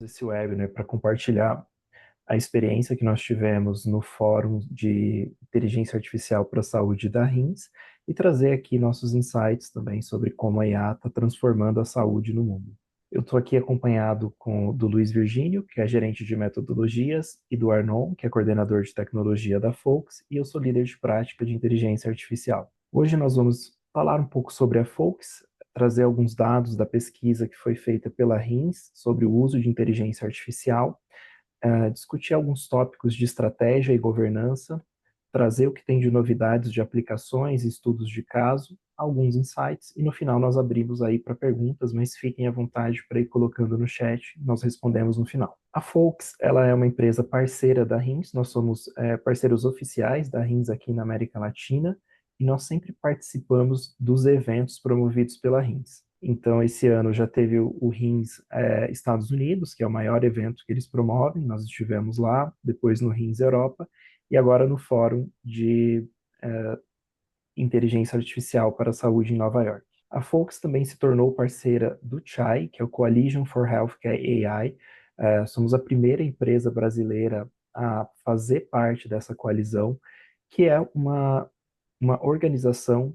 Esse webinar para compartilhar a experiência que nós tivemos no Fórum de Inteligência Artificial para a Saúde da RINS e trazer aqui nossos insights também sobre como a IA está transformando a saúde no mundo. Eu estou aqui acompanhado do Luiz Virgínio, que é gerente de metodologias, e do Arnon, que é coordenador de tecnologia da Folks, e eu sou líder de prática de inteligência artificial. Hoje nós vamos falar um pouco sobre a Folks, trazer alguns dados da pesquisa que foi feita pela RINS sobre o uso de inteligência artificial, discutir alguns tópicos de estratégia e governança, trazer o que tem de novidades de aplicações e estudos de caso, alguns insights, e no final nós abrimos aí para perguntas, mas fiquem à vontade para ir colocando no chat, nós respondemos no final. A Folks, ela é uma empresa parceira da RINS, nós somos parceiros oficiais da RINS aqui na América Latina, e nós sempre participamos dos eventos promovidos pela RINS. Então, esse ano já teve o RINS Estados Unidos, que é o maior evento que eles promovem, nós estivemos lá, depois no RINS Europa, e agora no Fórum de Inteligência Artificial para a Saúde em Nova York. A Folks também se tornou parceira do CHAI, que é o Coalition for Healthcare AI. Somos a primeira empresa brasileira a fazer parte dessa coalizão, que é uma organização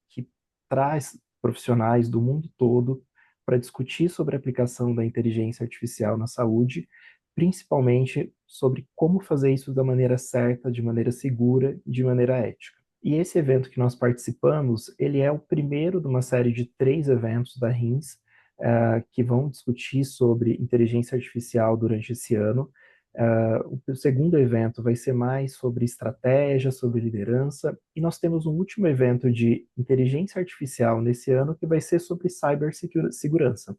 que traz profissionais do mundo todo para discutir sobre a aplicação da inteligência artificial na saúde, principalmente sobre como fazer isso da maneira certa, de maneira segura e de maneira ética. E esse evento que nós participamos, ele é o primeiro de uma série de 3 eventos da RINS, que vão discutir sobre inteligência artificial durante esse ano. O segundo evento vai ser mais sobre estratégia, sobre liderança, e nós temos um último evento de inteligência artificial nesse ano que vai ser sobre cibersegurança.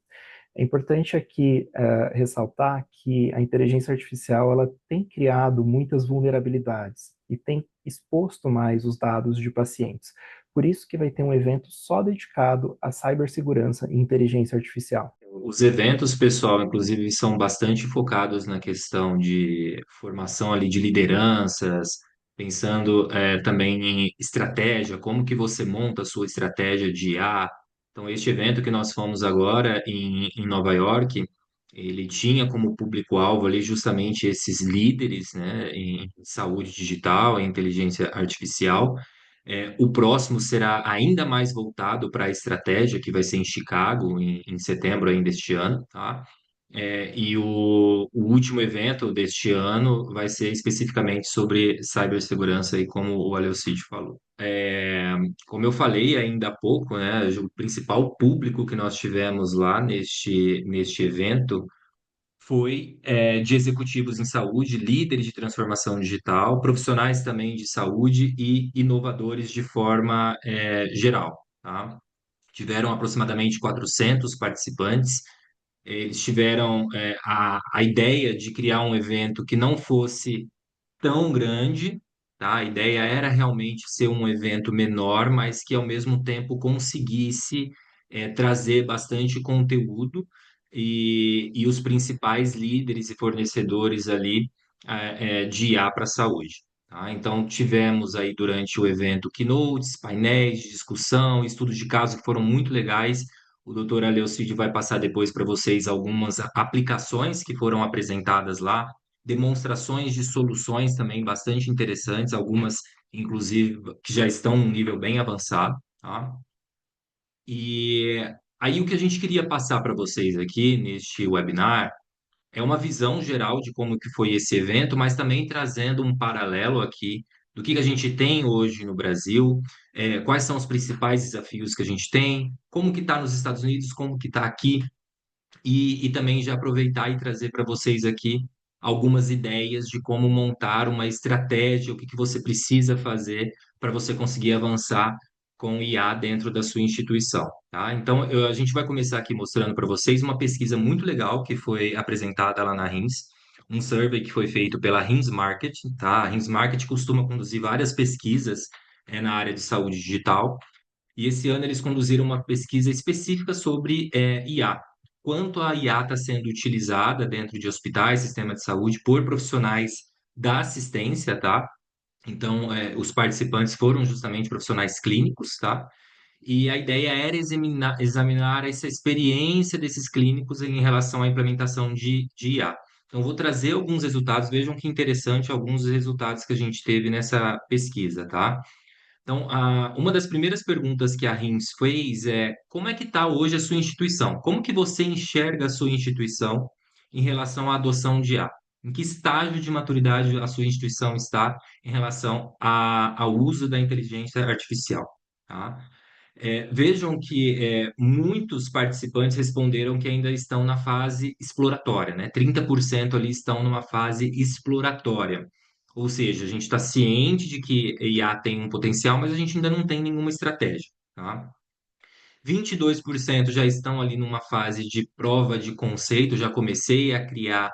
É importante aqui ressaltar que a inteligência artificial ela tem criado muitas vulnerabilidades e tem exposto mais os dados de pacientes. Por isso que vai ter um evento só dedicado à cibersegurança e inteligência artificial. Os eventos, pessoal, inclusive, são bastante focados na questão de formação ali de lideranças, pensando também em estratégia, como que você monta a sua estratégia de IA. Então, este evento que nós fomos agora em Nova York, ele tinha como público-alvo ali justamente esses líderes, né, em saúde digital, em inteligência artificial. O próximo será ainda mais voltado para a estratégia, que vai ser em Chicago, em setembro ainda este ano, tá? E o último evento deste ano vai ser especificamente sobre cibersegurança, aí, como o Aleucide falou. Como eu falei ainda há pouco, né, o principal público que nós tivemos lá neste evento foi de executivos em saúde, líderes de transformação digital, profissionais também de saúde e inovadores de forma geral, tá? Tiveram aproximadamente 400 participantes. Eles tiveram a ideia de criar um evento que não fosse tão grande, tá? A ideia era realmente ser um evento menor, mas que ao mesmo tempo conseguisse trazer bastante conteúdo e os principais líderes e fornecedores ali de IA para a saúde. Tá? Então, tivemos aí durante o evento keynotes, painéis de discussão, estudos de caso que foram muito legais. O doutor Aleucide vai passar depois para vocês algumas aplicações que foram apresentadas lá, demonstrações de soluções também bastante interessantes, algumas, inclusive, que já estão num nível bem avançado, tá? E aí o que a gente queria passar para vocês aqui neste webinar é uma visão geral de como que foi esse evento, mas também trazendo um paralelo aqui do que a gente tem hoje no Brasil, quais são os principais desafios que a gente tem, como que está nos Estados Unidos, como que está aqui, e também já aproveitar e trazer para vocês aqui algumas ideias de como montar uma estratégia, o que que você precisa fazer para você conseguir avançar com IA dentro da sua instituição, tá? Então, a gente vai começar aqui mostrando para vocês uma pesquisa muito legal que foi apresentada lá na RINS, um survey que foi feito pela RINS Market, tá? A RINS Market costuma conduzir várias pesquisas na área de saúde digital, e esse ano eles conduziram uma pesquisa específica sobre IA. Quanto a IA está sendo utilizada dentro de hospitais, sistema de saúde, por profissionais da assistência, tá? Então, os participantes foram justamente profissionais clínicos, tá? e a ideia era examinar essa experiência desses clínicos em relação à implementação de IA. Então, vou trazer alguns resultados, vejam que interessante alguns dos resultados que a gente teve nessa pesquisa, tá? Então, uma das primeiras perguntas que a RIMS fez é: como é que está hoje a sua instituição? Como que você enxerga a sua instituição em relação à adoção de IA? Em que estágio de maturidade a sua instituição está em relação ao uso da inteligência artificial? Tá? Vejam que muitos participantes responderam que ainda estão na fase exploratória, né? 30% ali estão numa fase exploratória. Ou seja, a gente está ciente de que IA tem um potencial, mas a gente ainda não tem nenhuma estratégia, tá? 22% já estão ali numa fase de prova de conceito, já comecei a criar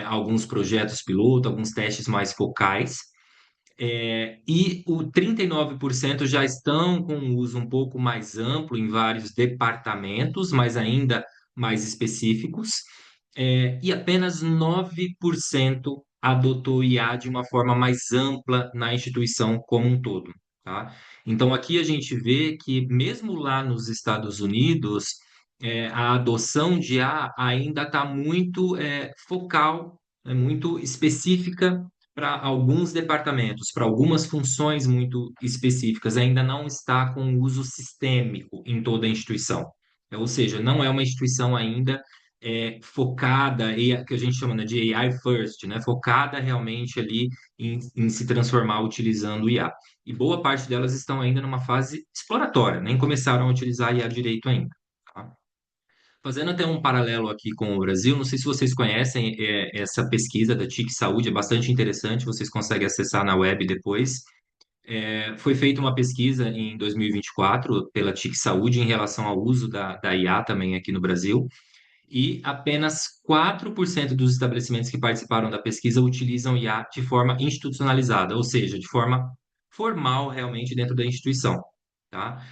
alguns projetos piloto, alguns testes mais focais. E o 39% já estão com um uso um pouco mais amplo em vários departamentos, mas ainda mais específicos. E apenas 9% adotou IA de uma forma mais ampla na instituição como um todo, tá? Então, aqui a gente vê que, mesmo lá nos Estados Unidos, a adoção de IA ainda está muito focal, muito específica para alguns departamentos, para algumas funções muito específicas, ainda não está com uso sistêmico em toda a instituição. Ou seja, não é uma instituição ainda focada, que a gente chama, né, de AI first, né, focada realmente ali em se transformar utilizando o IA. E boa parte delas estão ainda numa fase exploratória, nem começaram a utilizar IA direito ainda. Tá? Fazendo até um paralelo aqui com o Brasil, não sei se vocês conhecem essa pesquisa da TIC Saúde, é bastante interessante, vocês conseguem acessar na web depois. Foi feita uma pesquisa em 2024 pela TIC Saúde em relação ao uso da IA também aqui no Brasil, e apenas 4% dos estabelecimentos que participaram da pesquisa utilizam IA de forma institucionalizada, ou seja, de forma formal realmente dentro da instituição, tá?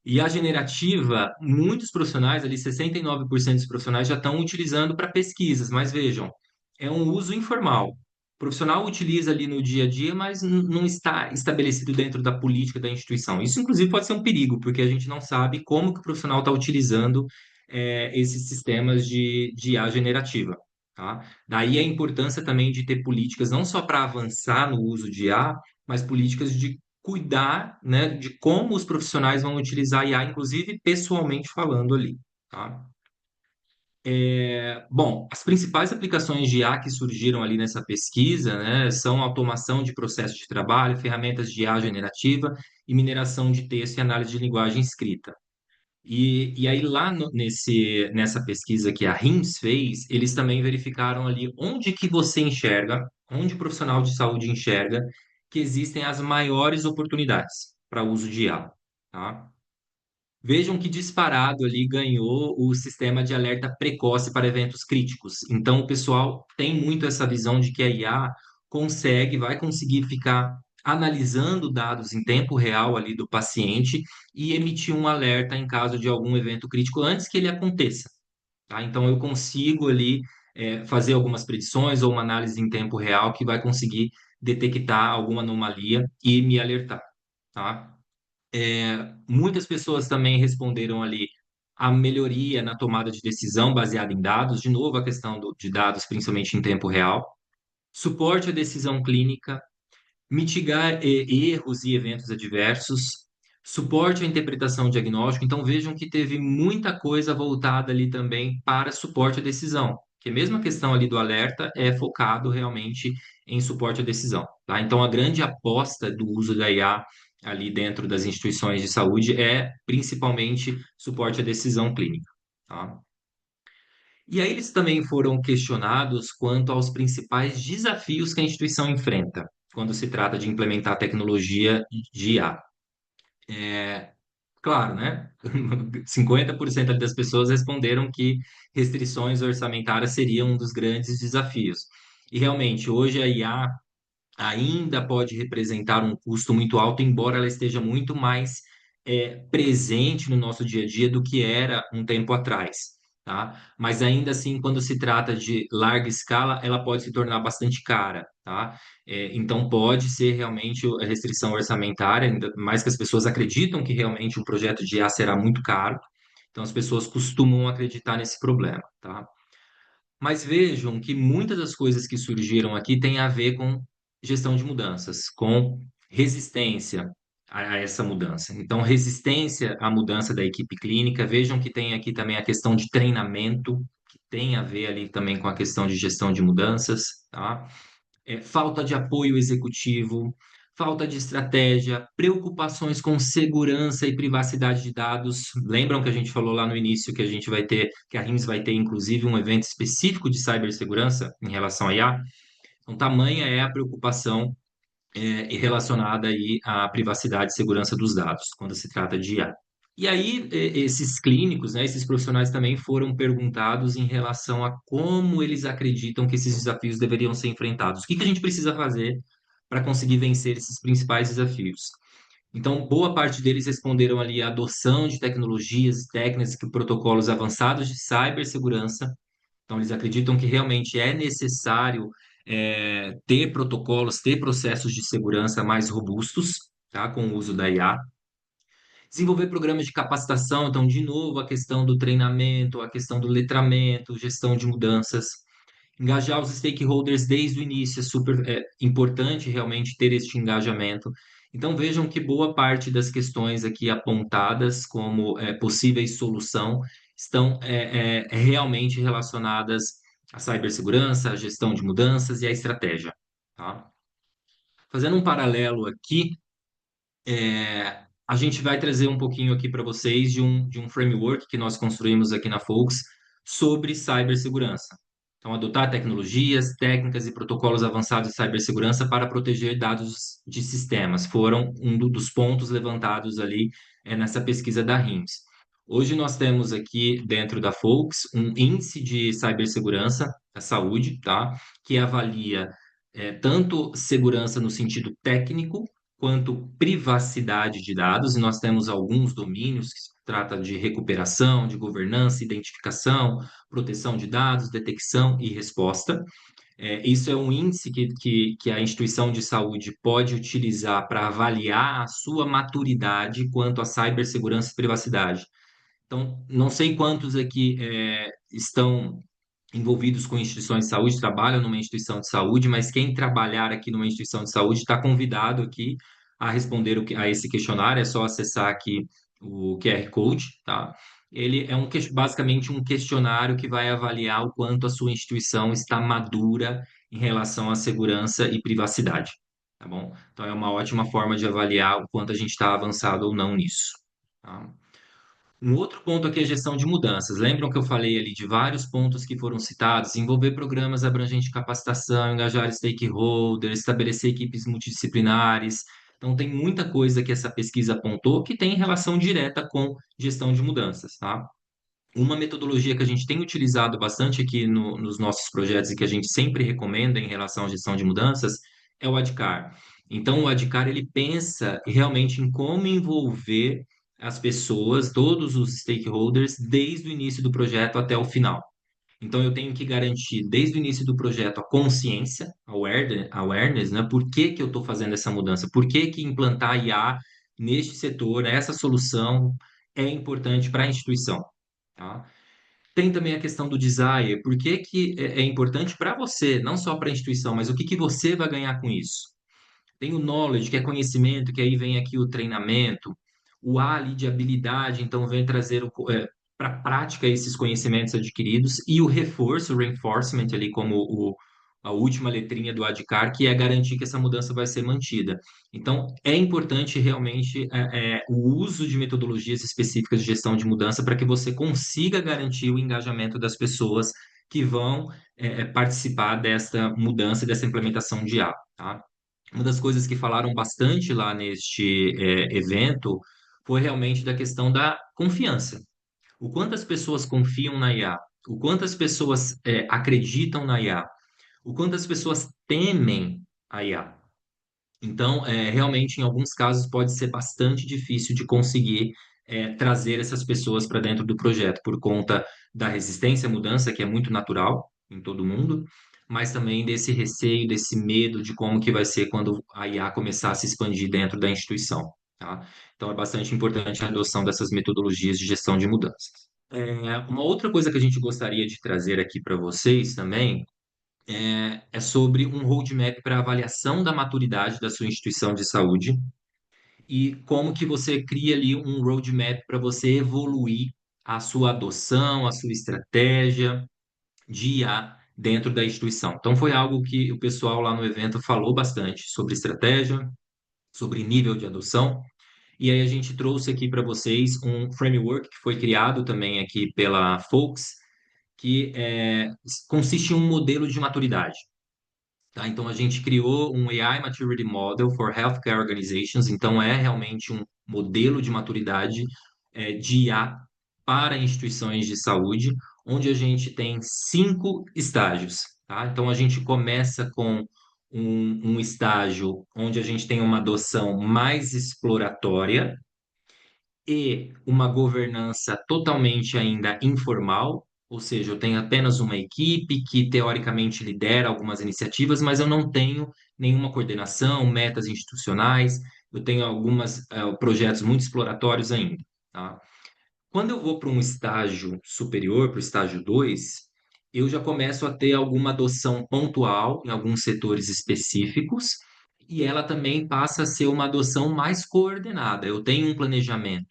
E a generativa, muitos profissionais, ali 69% dos profissionais já estão utilizando para pesquisas, mas vejam, é um uso informal. O profissional utiliza ali no dia a dia, mas não está estabelecido dentro da política da instituição. Isso, inclusive, pode ser um perigo, porque a gente não sabe como que o profissional está utilizando esses sistemas de IA generativa. Tá? Daí a importância também de ter políticas não só para avançar no uso de IA, mas políticas de cuidar, né, de como os profissionais vão utilizar a IA, inclusive pessoalmente falando ali, tá? Bom, as principais aplicações de IA que surgiram ali nessa pesquisa, né, são automação de processos de trabalho, ferramentas de IA generativa e mineração de texto e análise de linguagem escrita. E aí lá nessa pesquisa que a RIMS fez, eles também verificaram ali onde que você enxerga, onde o profissional de saúde enxerga que existem as maiores oportunidades para uso de IA, tá? Vejam que disparado ali ganhou o sistema de alerta precoce para eventos críticos. Então, o pessoal tem muito essa visão de que a IA vai conseguir ficar analisando dados em tempo real ali do paciente e emitir um alerta em caso de algum evento crítico antes que ele aconteça, tá? Então, eu consigo ali fazer algumas predições ou uma análise em tempo real que vai conseguir detectar alguma anomalia e me alertar, tá? Muitas pessoas também responderam ali a melhoria na tomada de decisão baseada em dados, de novo a questão de dados, principalmente em tempo real, suporte à decisão clínica, mitigar erros e eventos adversos, suporte à interpretação diagnóstica. Então vejam que teve muita coisa voltada ali também para suporte à decisão, que mesmo a questão ali do alerta é focado realmente em suporte à decisão, tá? Então a grande aposta do uso da IA ali dentro das instituições de saúde é principalmente suporte à decisão clínica, tá? E aí eles também foram questionados quanto aos principais desafios que a instituição enfrenta quando se trata de implementar tecnologia de IA. Claro, né? 50% das pessoas responderam que restrições orçamentárias seriam um dos grandes desafios. E realmente, hoje a IA ainda pode representar um custo muito alto, embora ela esteja muito mais presente no nosso dia a dia do que era um tempo atrás. tá? Mas ainda assim, quando se trata de larga escala, ela pode se tornar bastante cara, tá? Então pode ser realmente a restrição orçamentária, ainda mais que as pessoas acreditam que realmente um projeto de IA será muito caro, então as pessoas costumam acreditar nesse problema, tá? Mas vejam que muitas das coisas que surgiram aqui têm a ver com gestão de mudanças, com resistência a essa mudança. Então, resistência à mudança da equipe clínica. Vejam que tem aqui também a questão de treinamento, que tem a ver ali também com a questão de gestão de mudanças, tá? Falta de apoio executivo, falta de estratégia, preocupações com segurança e privacidade de dados. Lembram que a gente falou lá no início que a gente vai ter, que a RIMS vai ter inclusive um evento específico de cibersegurança em relação à IA? Então, tamanha é a preocupação e relacionada aí à privacidade e segurança dos dados, quando se trata de IA. E aí, esses clínicos, né, esses profissionais também foram perguntados em relação a como eles acreditam que esses desafios deveriam ser enfrentados. O que que a gente precisa fazer para conseguir vencer esses principais desafios? Então, boa parte deles responderam ali a adoção de tecnologias, técnicas e protocolos avançados de cibersegurança. Então, eles acreditam que realmente é necessário ter protocolos, ter processos de segurança mais robustos, tá, com o uso da IA. Desenvolver programas de capacitação, então, de novo, a questão do treinamento, a questão do letramento, gestão de mudanças. Engajar os stakeholders desde o início é super importante realmente ter este engajamento. Então, vejam que boa parte das questões aqui apontadas como possíveis solução estão realmente relacionadas à cibersegurança, à gestão de mudanças e à estratégia, tá? Fazendo um paralelo aqui, a gente vai trazer um pouquinho aqui para vocês de um framework que nós construímos aqui na Folks sobre cibersegurança. Então, adotar tecnologias, técnicas e protocolos avançados de cibersegurança para proteger dados de sistemas foram dos pontos levantados ali nessa pesquisa da RIMS. Hoje nós temos aqui dentro da Folks um índice de cibersegurança da saúde, tá? Que avalia tanto segurança no sentido técnico quanto privacidade de dados, e nós temos alguns domínios que se trata de recuperação, de governança, identificação, proteção de dados, detecção e resposta. Isso é um índice que a instituição de saúde pode utilizar para avaliar a sua maturidade quanto à cibersegurança e privacidade. Então, não sei quantos aqui estão envolvidos com instituições de saúde, trabalham numa instituição de saúde, mas quem trabalhar aqui numa instituição de saúde está convidado aqui a responder a esse questionário, é só acessar aqui o QR Code, tá? Ele é basicamente um questionário que vai avaliar o quanto a sua instituição está madura em relação à segurança e privacidade, tá bom? Então é uma ótima forma de avaliar o quanto a gente está avançado ou não nisso, tá? Um outro ponto aqui é a gestão de mudanças. Lembram que eu falei ali de vários pontos que foram citados? Envolver programas abrangentes de capacitação, engajar stakeholders, estabelecer equipes multidisciplinares. Então, tem muita coisa que essa pesquisa apontou que tem relação direta com gestão de mudanças, tá? Uma metodologia que a gente tem utilizado bastante aqui nos nossos projetos e que a gente sempre recomenda em relação à gestão de mudanças é o ADKAR. Então, o ADKAR ele pensa realmente em como envolver as pessoas, todos os stakeholders, desde o início do projeto até o final. Então, eu tenho que garantir desde o início do projeto a consciência, awareness, né? Por que que eu estou fazendo essa mudança? Por que que implantar IA neste setor, essa solução é importante para a instituição? Tá? Tem também a questão do desire. Por que que é importante para você, não só para a instituição, mas o que que você vai ganhar com isso? Tem o knowledge, que é conhecimento, que aí vem aqui o treinamento. O A ali de habilidade, então vem trazer para a prática esses conhecimentos adquiridos. E o reforço, o reinforcement ali como a última letrinha do ADKAR, que é garantir que essa mudança vai ser mantida. Então, é importante realmente o uso de metodologias específicas de gestão de mudança para que você consiga garantir o engajamento das pessoas que vão participar dessa mudança, dessa implementação de IA, tá? Uma das coisas que falaram bastante lá neste evento foi realmente da questão da confiança. O quanto as pessoas confiam na IA, o quanto as pessoas acreditam na IA, o quanto as pessoas temem a IA. Então, realmente, em alguns casos, pode ser bastante difícil de conseguir trazer essas pessoas para dentro do projeto, por conta da resistência à mudança, que é muito natural em todo mundo, mas também desse receio, desse medo de como que vai ser quando a IA começar a se expandir dentro da instituição, tá? Então, é bastante importante a adoção dessas metodologias de gestão de mudanças. Uma outra coisa que a gente gostaria de trazer aqui para vocês também é sobre um roadmap para avaliação da maturidade da sua instituição de saúde e como que você cria ali um roadmap para você evoluir a sua adoção, a sua estratégia de IA dentro da instituição. Então, foi algo que o pessoal lá no evento falou bastante sobre estratégia, sobre nível de adoção. E aí a gente trouxe aqui para vocês um framework que foi criado também aqui pela Folks, que consiste em um modelo de maturidade. Tá? Então, a gente criou um AI Maturity Model for Healthcare Organizations. Então, é realmente um modelo de maturidade de IA para instituições de saúde, onde a gente tem 5 estágios. Tá? Então, a gente começa com um estágio onde a gente tem uma adoção mais exploratória, e uma governança totalmente ainda informal, ou seja, eu tenho apenas uma equipe que teoricamente lidera algumas iniciativas, mas eu não tenho nenhuma coordenação, metas institucionais, eu tenho alguns projetos muito exploratórios ainda, tá? Quando eu vou para um estágio superior, para o estágio 2, eu já começo a ter alguma adoção pontual em alguns setores específicos, e ela também passa a ser uma adoção mais coordenada. Eu tenho um planejamento,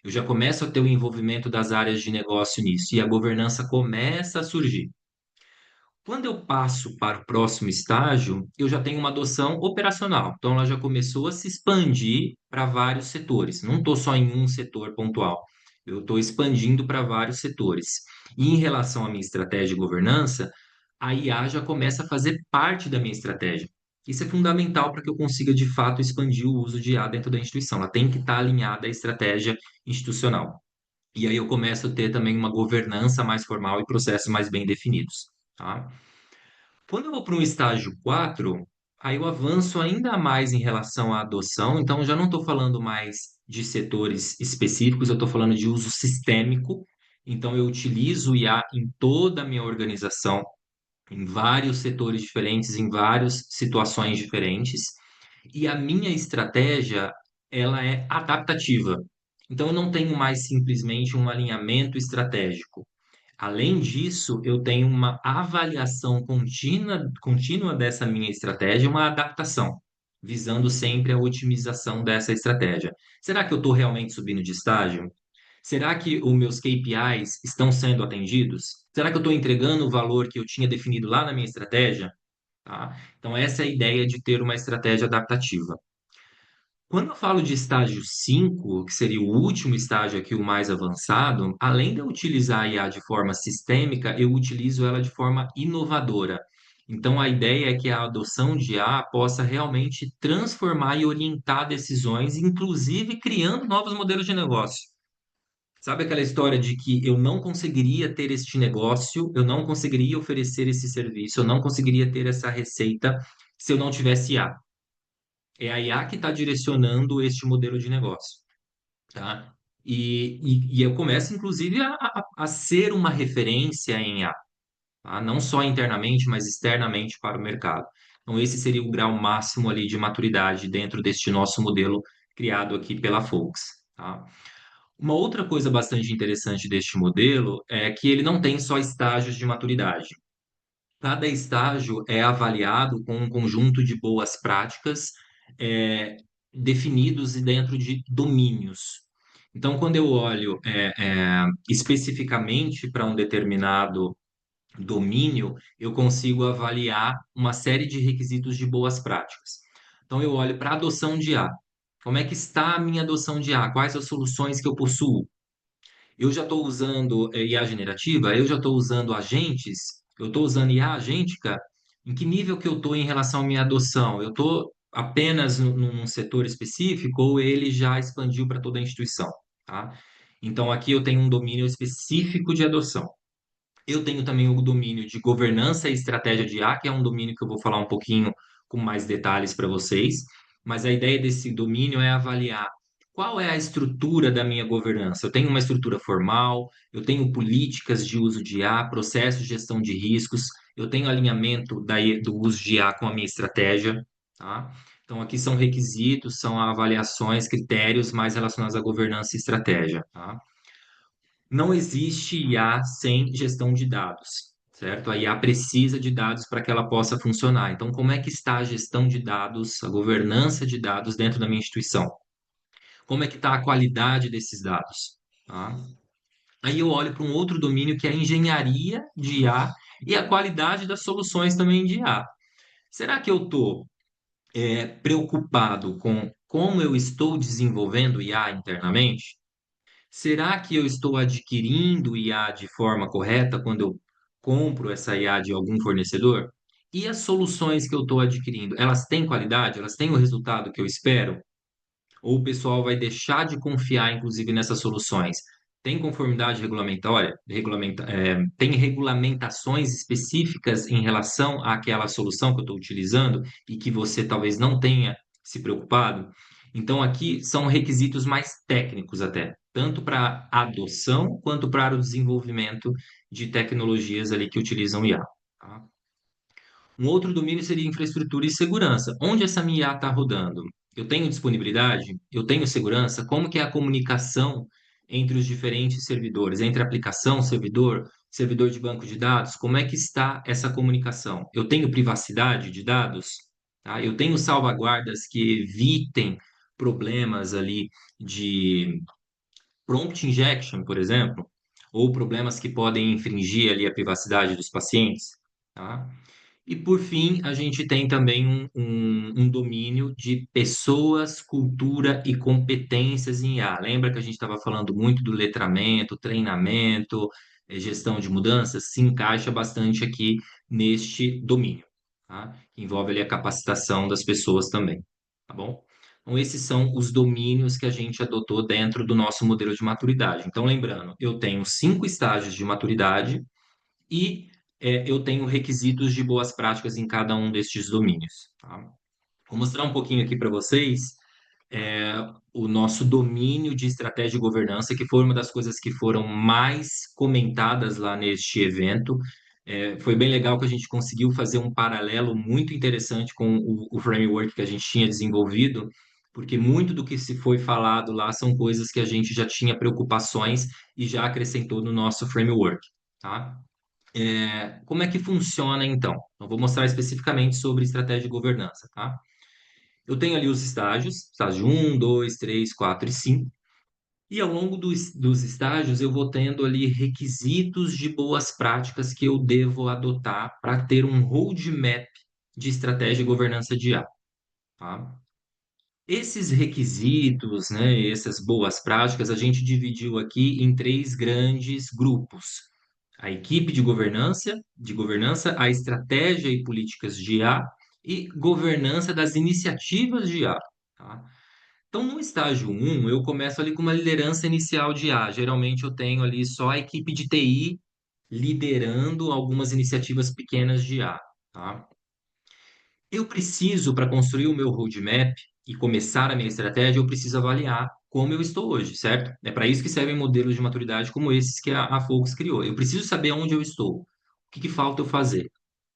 eu já começo a ter o envolvimento das áreas de negócio nisso, e a governança começa a surgir. Quando eu passo para o próximo estágio, eu já tenho uma adoção operacional. Então, ela já começou a se expandir para vários setores. Não estou só em um setor pontual. Eu estou expandindo para vários setores. E em relação à minha estratégia de governança, a IA já começa a fazer parte da minha estratégia. Isso é fundamental para que eu consiga, de fato, expandir o uso de IA dentro da instituição. Ela tem que estar alinhada à estratégia institucional. E aí eu começo a ter também uma governança mais formal e processos mais bem definidos. Tá? Quando eu vou para um estágio 4, aí eu avanço ainda mais em relação à adoção, então eu já não estou falando mais de setores específicos, eu estou falando de uso sistêmico, então eu utilizo o IA em toda a minha organização, em vários setores diferentes, em várias situações diferentes, e a minha estratégia, ela é adaptativa. Então eu não tenho mais simplesmente um alinhamento estratégico. Além disso, eu tenho uma avaliação contínua dessa minha estratégia, uma adaptação, visando sempre a otimização dessa estratégia. Será que eu estou realmente subindo de estágio? Será que os meus KPIs estão sendo atendidos? Será que eu estou entregando o valor que eu tinha definido lá na minha estratégia? Tá? Então, essa é a ideia de ter uma estratégia adaptativa. Quando eu falo de estágio 5, que seria o último estágio aqui, o mais avançado, além de eu utilizar a IA de forma sistêmica, eu utilizo ela de forma inovadora. Então, a ideia é que a adoção de IA possa realmente transformar e orientar decisões, inclusive criando novos modelos de negócio. Sabe aquela história de que eu não conseguiria ter este negócio, eu não conseguiria oferecer esse serviço, eu não conseguiria ter essa receita se eu não tivesse IA? É a IA que está direcionando este modelo de negócio, tá? E eu começo, inclusive, a ser uma referência em IA, tá? Não só internamente, mas externamente para o mercado. Então, esse seria o grau máximo ali de maturidade dentro deste nosso modelo criado aqui pela Folks, tá? Uma outra coisa bastante interessante deste modelo é que ele não tem só estágios de maturidade. Cada estágio é avaliado com um conjunto de boas práticas é, definidos e dentro de domínios. Então, quando eu olho especificamente para um determinado domínio, eu consigo avaliar uma série de requisitos de boas práticas. Então, eu olho para a adoção de A. Como é que está a minha adoção de A? Quais as soluções que eu possuo? Eu já estou usando IA generativa, eu já estou usando agentes, eu estou usando IA agêntica, em que nível que eu estou em relação à minha adoção? Eu estou apenas num setor específico ou ele já expandiu para toda a instituição, tá? Então, aqui eu tenho um domínio específico de adoção. Eu tenho também o domínio de governança e estratégia de IA, que é um domínio que eu vou falar um pouquinho com mais detalhes para vocês, mas a ideia desse domínio é avaliar Qual é a estrutura da minha governança? Eu tenho uma estrutura formal, eu tenho políticas de uso de IA, processos de gestão de riscos, eu tenho alinhamento do uso de IA com a minha estratégia, tá? Então, aqui são requisitos, são avaliações, critérios mais relacionados à governança e estratégia, tá? Não existe IA sem gestão de dados, certo? A IA precisa de dados para que ela possa funcionar. Então, como é que está a gestão de dados, a governança de dados dentro da minha instituição? Como é que está a qualidade desses dados? Tá? Aí eu olho para um outro domínio que é a engenharia de IA e a qualidade das soluções também de IA. Será que eu estou preocupado com como eu estou desenvolvendo IA internamente? Será que eu estou adquirindo IA de forma correta quando eu compro essa IA de algum fornecedor? E as soluções que eu estou adquirindo, elas têm qualidade? Elas têm o resultado que eu espero? Ou o pessoal vai deixar de confiar, inclusive, nessas soluções? Tem conformidade regulamentar? Tem regulamentações específicas em relação àquela solução que eu estou utilizando e que você talvez não tenha se preocupado? Então, aqui são requisitos mais técnicos até, tanto para a adoção quanto para o desenvolvimento de tecnologias ali que utilizam IA. Tá? Um outro domínio seria infraestrutura e segurança. Onde essa minha IA está rodando? Eu tenho disponibilidade? Eu tenho segurança? Como que é a comunicação entre os diferentes servidores, entre aplicação, servidor, servidor de banco de dados? Como é que está essa comunicação? Eu tenho privacidade de dados? Tá? Eu tenho salvaguardas que evitem problemas ali de prompt injection, por exemplo, ou problemas que podem infringir ali a privacidade dos pacientes, tá? E por fim, a gente tem também um domínio de pessoas, cultura e competências em IA. Lembra que a gente estava falando muito do letramento, treinamento, gestão de mudanças? Se encaixa bastante aqui neste domínio, tá? Que envolve ali a capacitação das pessoas também, tá bom? Então, esses são os domínios que a gente adotou dentro do nosso modelo de maturidade. Então, lembrando, eu tenho 5 estágios de maturidade e eu tenho requisitos de boas práticas em cada um destes domínios. Tá? Vou mostrar um pouquinho aqui para vocês é, o nosso domínio de estratégia e governança, que foi uma das coisas que foram mais comentadas lá neste evento. Foi bem legal que a gente conseguiu fazer um paralelo muito interessante com o framework que a gente tinha desenvolvido, porque muito do que se foi falado lá são coisas que a gente já tinha preocupações e já acrescentou no nosso framework. Tá? Como é que funciona então? Então, vou mostrar especificamente sobre estratégia de governança, tá? Eu tenho ali os estágios, estágio 1, 2, 3, 4 e 5, e ao longo dos estágios eu vou tendo ali requisitos de boas práticas que eu devo adotar para ter um roadmap de estratégia e governança de IA, tá? Esses requisitos, né, essas boas práticas, a gente dividiu aqui em 3 grandes grupos: a equipe de governança, a estratégia e políticas de IA e governança das iniciativas de IA. Tá? Então, no estágio 1, eu começo ali com uma liderança inicial de IA. Geralmente, eu tenho ali só a equipe de TI liderando algumas iniciativas pequenas de IA. Tá? Eu preciso, para construir o meu roadmap e começar a minha estratégia, eu preciso avaliar como eu estou hoje, certo? É para isso que servem modelos de maturidade como esses que a Focus criou. Eu preciso saber onde eu estou, o que falta eu fazer,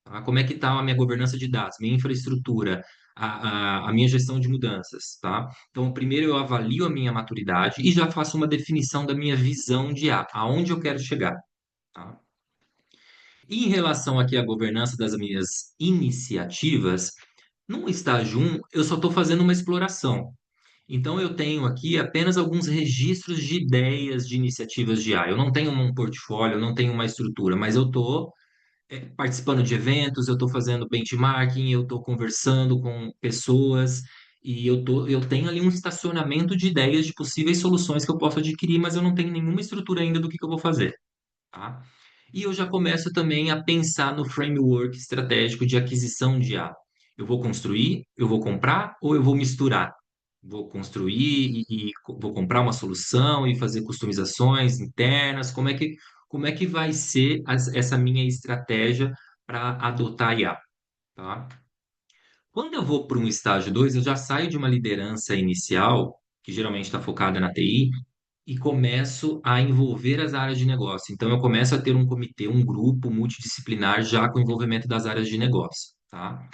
tá? Como é que está a minha governança de dados, minha infraestrutura, a minha gestão de mudanças, tá? Então, primeiro eu avalio a minha maturidade e já faço uma definição da minha visão de aonde eu quero chegar, tá? E em relação aqui à governança das minhas iniciativas, no estágio 1, eu só estou fazendo uma exploração. Então, eu tenho aqui apenas alguns registros de ideias de iniciativas de AI. Eu não tenho um portfólio, eu não tenho uma estrutura, mas eu estou participando de eventos, eu estou fazendo benchmarking, eu estou conversando com pessoas e eu tenho ali um estacionamento de ideias de possíveis soluções que eu posso adquirir, mas eu não tenho nenhuma estrutura ainda do que eu vou fazer, tá? E eu já começo também a pensar no framework estratégico de aquisição de IA. Eu vou construir, eu vou comprar ou eu vou misturar? Vou construir e vou comprar uma solução e fazer customizações internas? Como é que vai ser essa minha estratégia para adotar IA, tá? Quando eu vou para um estágio 2, eu já saio de uma liderança inicial que geralmente está focada na TI, e começo a envolver as áreas de negócio. Então, eu começo a ter um comitê, um grupo multidisciplinar já com envolvimento das áreas de negócio, tá?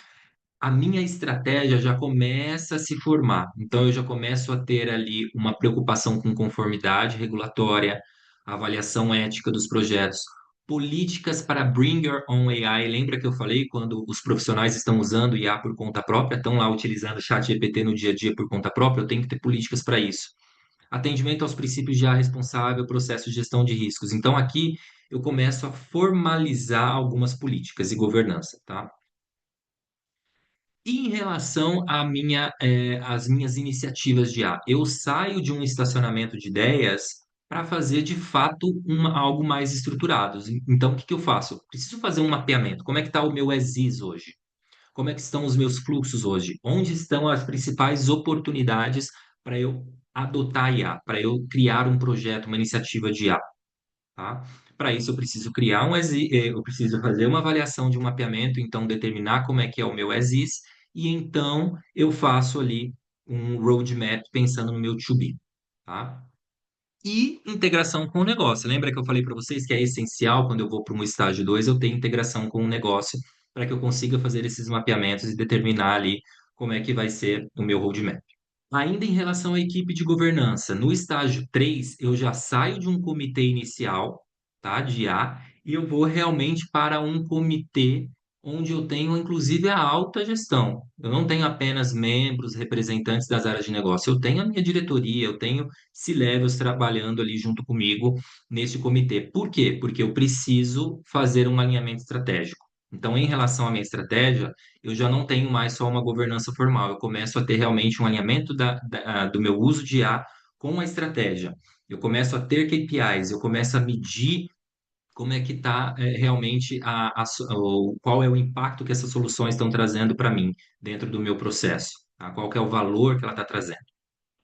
A minha estratégia já começa a se formar. Então, eu já começo a ter ali uma preocupação com conformidade regulatória, avaliação ética dos projetos, políticas para bring your own AI. Lembra que eu falei quando os profissionais estão usando IA por conta própria, estão lá utilizando o chat GPT no dia a dia por conta própria? Eu tenho que ter políticas para isso. Atendimento aos princípios de IA responsável, processo de gestão de riscos. Então, aqui eu começo a formalizar algumas políticas e governança, tá? E em relação às minhas iniciativas de IA, eu saio de um estacionamento de ideias para fazer de fato algo mais estruturado. Então, o que que eu faço? Preciso fazer um mapeamento. Como é que está o meu ESIS hoje? Como é que estão os meus fluxos hoje? Onde estão as principais oportunidades para eu adotar IA, para eu criar um projeto, uma iniciativa de IA? Tá? Para isso, eu preciso criar eu preciso fazer uma avaliação de um mapeamento, então determinar como é que é o meu as-is, e então eu faço ali um roadmap pensando no meu to-be, tá? E integração com o negócio. Lembra que eu falei para vocês que é essencial quando eu vou para um estágio 2 eu ter integração com o negócio para que eu consiga fazer esses mapeamentos e determinar ali como é que vai ser o meu roadmap. Ainda em relação à equipe de governança, no estágio 3 eu já saio de um comitê inicial, tá, de A, e eu vou realmente para um comitê onde eu tenho, inclusive, a alta gestão. Eu não tenho apenas membros, representantes das áreas de negócio, eu tenho a minha diretoria, eu tenho C-levels trabalhando ali junto comigo nesse comitê. Por quê? Porque eu preciso fazer um alinhamento estratégico. Então, em relação à minha estratégia, eu já não tenho mais só uma governança formal, eu começo a ter realmente um alinhamento do meu uso de IA com a estratégia. Eu começo a ter KPIs, eu começo a medir como é que está realmente qual é o impacto que essas soluções estão trazendo para mim dentro do meu processo, tá? Qual que é o valor que ela está trazendo.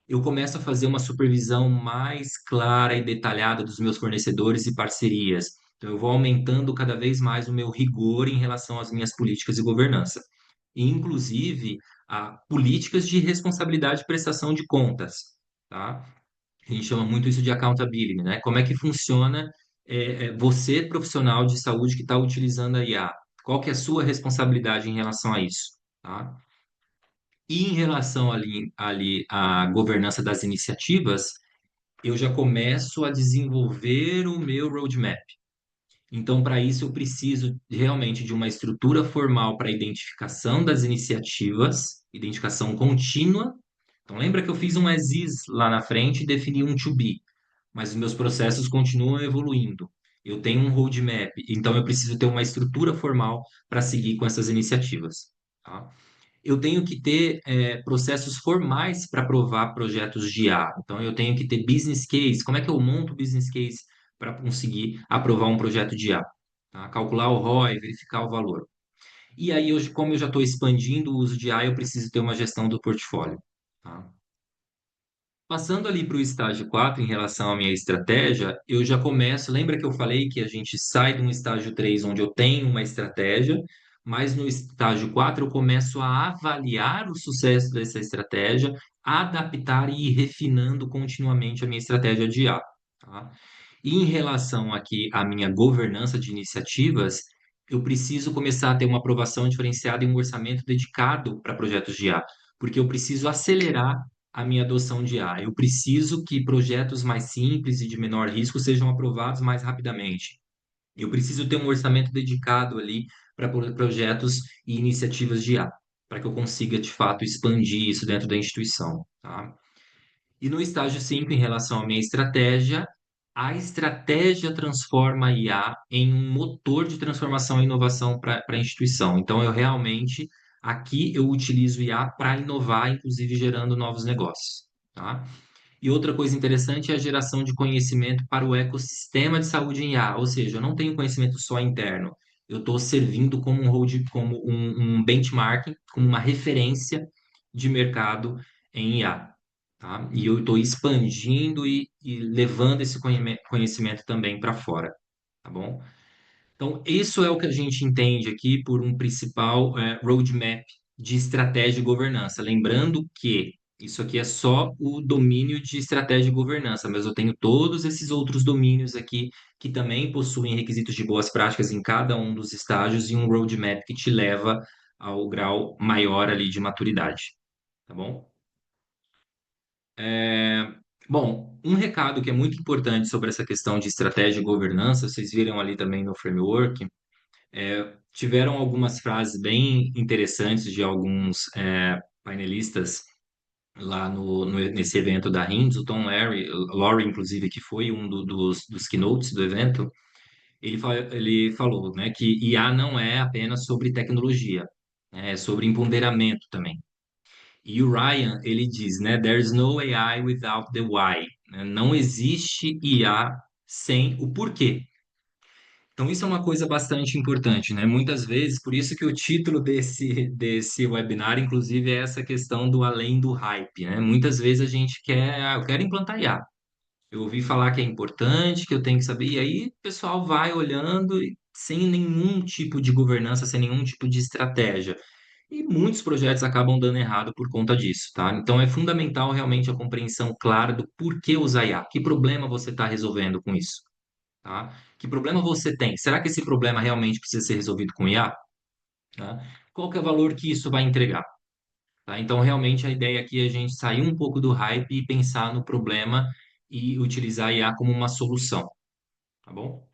Eu começo a fazer uma supervisão mais clara e detalhada dos meus fornecedores e parcerias. Então, eu vou aumentando cada vez mais o meu rigor em relação às minhas políticas de governança. E, inclusive, políticas de responsabilidade e prestação de contas, tá? A gente chama muito isso de accountability, né? Como é que funciona você, profissional de saúde que está utilizando a IA? Qual que é a sua responsabilidade em relação a isso, tá? E em relação ali à governança das iniciativas, eu já começo a desenvolver o meu roadmap. Então, para isso, eu preciso realmente de uma estrutura formal para identificação das iniciativas, identificação contínua. Então, lembra que eu fiz um as-is lá na frente e defini um to-be, mas os meus processos continuam evoluindo. Eu tenho um roadmap, então eu preciso ter uma estrutura formal para seguir com essas iniciativas. Tá? Eu tenho que ter processos formais para aprovar projetos de IA. Então, eu tenho que ter business case. Como é que eu monto o business case para conseguir aprovar um projeto de IA? Tá? Calcular o ROI, verificar o valor. E aí, hoje, como eu já estou expandindo o uso de IA, eu preciso ter uma gestão do portfólio. Tá? Passando ali para o estágio 4 em relação à minha estratégia, eu já começo. Lembra que eu falei que a gente sai de um estágio 3 onde eu tenho uma estratégia, mas no estágio 4 eu começo a avaliar o sucesso dessa estratégia, adaptar e ir refinando continuamente a minha estratégia de IA. Tá? E em relação aqui à minha governança de iniciativas, eu preciso começar a ter uma aprovação diferenciada e um orçamento dedicado para projetos de IA, porque eu preciso acelerar a minha adoção de IA. Eu preciso que projetos mais simples e de menor risco sejam aprovados mais rapidamente. Eu preciso ter um orçamento dedicado ali para projetos e iniciativas de IA, para que eu consiga, de fato, expandir isso dentro da instituição, tá? E no estágio 5, em relação à minha estratégia, a estratégia transforma a IA em um motor de transformação e inovação para a instituição. Então, eu realmente, aqui eu utilizo IA para inovar, inclusive gerando novos negócios, tá? E outra coisa interessante é a geração de conhecimento para o ecossistema de saúde em IA, ou seja, eu não tenho conhecimento só interno, eu estou servindo como um benchmarking, como uma referência de mercado em IA, tá? E eu estou expandindo e levando esse conhecimento também para fora, tá bom? Então, isso é o que a gente entende aqui por um principal roadmap de estratégia e governança. Lembrando que Isso aqui é só o domínio de estratégia e governança, mas eu tenho todos esses outros domínios aqui que também possuem requisitos de boas práticas em cada um dos estágios e um roadmap que te leva ao grau maior ali de maturidade, tá bom? É, Bom, um recado que é muito importante sobre essa questão de estratégia e governança, vocês viram ali também no framework, tiveram algumas frases bem interessantes de alguns painelistas lá nesse evento da RIMS, o Tom Lawry, inclusive, que foi um dos keynotes do evento, ele falou, né, que IA não é apenas sobre tecnologia, né, é sobre empoderamento também. E o Ryan, ele diz, né, There's no AI without the why, né? Não existe IA sem o porquê. Então, isso é uma coisa bastante importante, né? Muitas vezes, por isso que o título desse webinar, inclusive, é essa questão do além do hype, né? Muitas vezes a gente quer, eu quero implantar IA. Eu ouvi falar que é importante, que eu tenho que saber, e aí o pessoal vai olhando sem nenhum tipo de governança, sem nenhum tipo de estratégia. E muitos projetos acabam dando errado por conta disso, tá? Então é fundamental realmente a compreensão clara do porquê usar IA. Que problema você está resolvendo com isso? Tá? Que problema você tem? Será que esse problema realmente precisa ser resolvido com IA? Tá? Qual que é o valor que isso vai entregar? Tá? Então, realmente, a ideia aqui é a gente sair um pouco do hype e pensar no problema e utilizar a IA como uma solução, tá bom?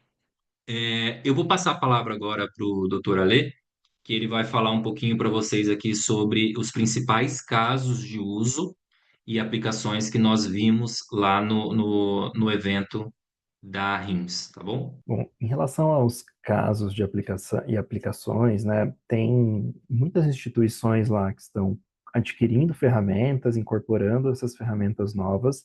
Eu vou passar a palavra agora para o Dr. Alê, que ele vai falar um pouquinho para vocês aqui sobre os principais casos de uso e aplicações que nós vimos lá no evento da RIMS, tá bom? Bom, em relação aos casos de aplicação e aplicações, né, tem muitas instituições lá que estão adquirindo ferramentas, incorporando essas ferramentas novas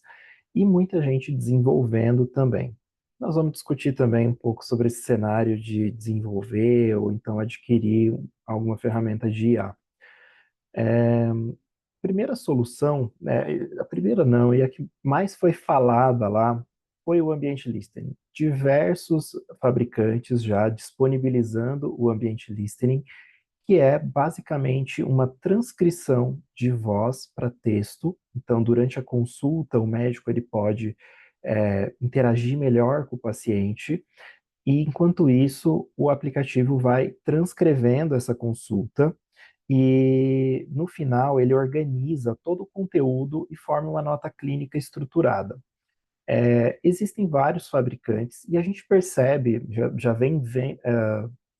e muita gente desenvolvendo também. Nós vamos discutir também um pouco sobre esse cenário de desenvolver ou então adquirir alguma ferramenta de IA. Primeira solução, né, a primeira não, e a que mais foi falada lá foi o ambiente listening. Diversos fabricantes já disponibilizando o ambiente listening, que é basicamente uma transcrição de voz para texto. Então, durante a consulta, o médico ele pode interagir melhor com o paciente, e enquanto isso, o aplicativo vai transcrevendo essa consulta e no final ele organiza todo o conteúdo e forma uma nota clínica estruturada. Existem vários fabricantes e a gente percebe,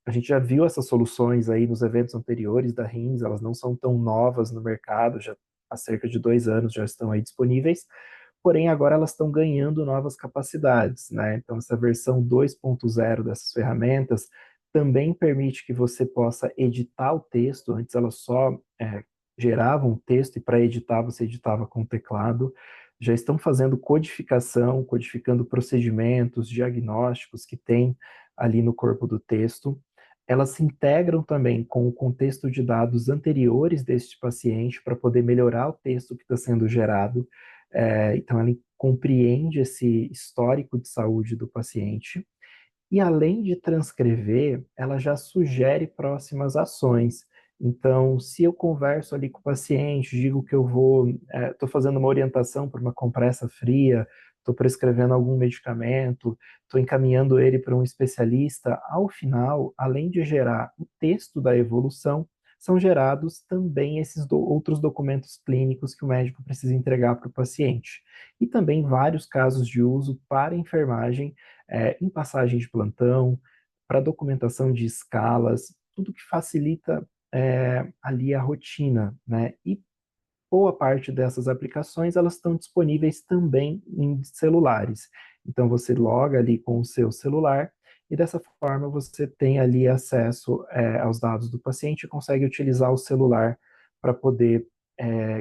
a gente já viu essas soluções aí nos eventos anteriores da RIMS, elas não são tão novas no mercado, já há cerca de 2 anos já estão aí disponíveis, porém agora elas estão ganhando novas capacidades, né? Então essa versão 2.0 dessas ferramentas também permite que você possa editar o texto, antes elas só geravam um texto e para editar você editava com o teclado, já estão fazendo codificação, codificando procedimentos, diagnósticos que tem ali no corpo do texto. Elas se integram também com o contexto de dados anteriores deste paciente para poder melhorar o texto que está sendo gerado. Então, ela compreende esse histórico de saúde do paciente. E além de transcrever, ela já sugere próximas ações. Então, se eu converso ali com o paciente, digo que eu estou fazendo uma orientação para uma compressa fria, estou prescrevendo algum medicamento, estou encaminhando ele para um especialista, ao final, além de gerar o texto da evolução, são gerados também esses outros documentos clínicos que o médico precisa entregar para o paciente. E também vários casos de uso para enfermagem, em passagem de plantão, para documentação de escalas, tudo que facilita ali a rotina, né? E boa parte dessas aplicações elas estão disponíveis também em celulares. Então você loga ali com o seu celular e dessa forma você tem ali acesso aos dados do paciente e consegue utilizar o celular para poder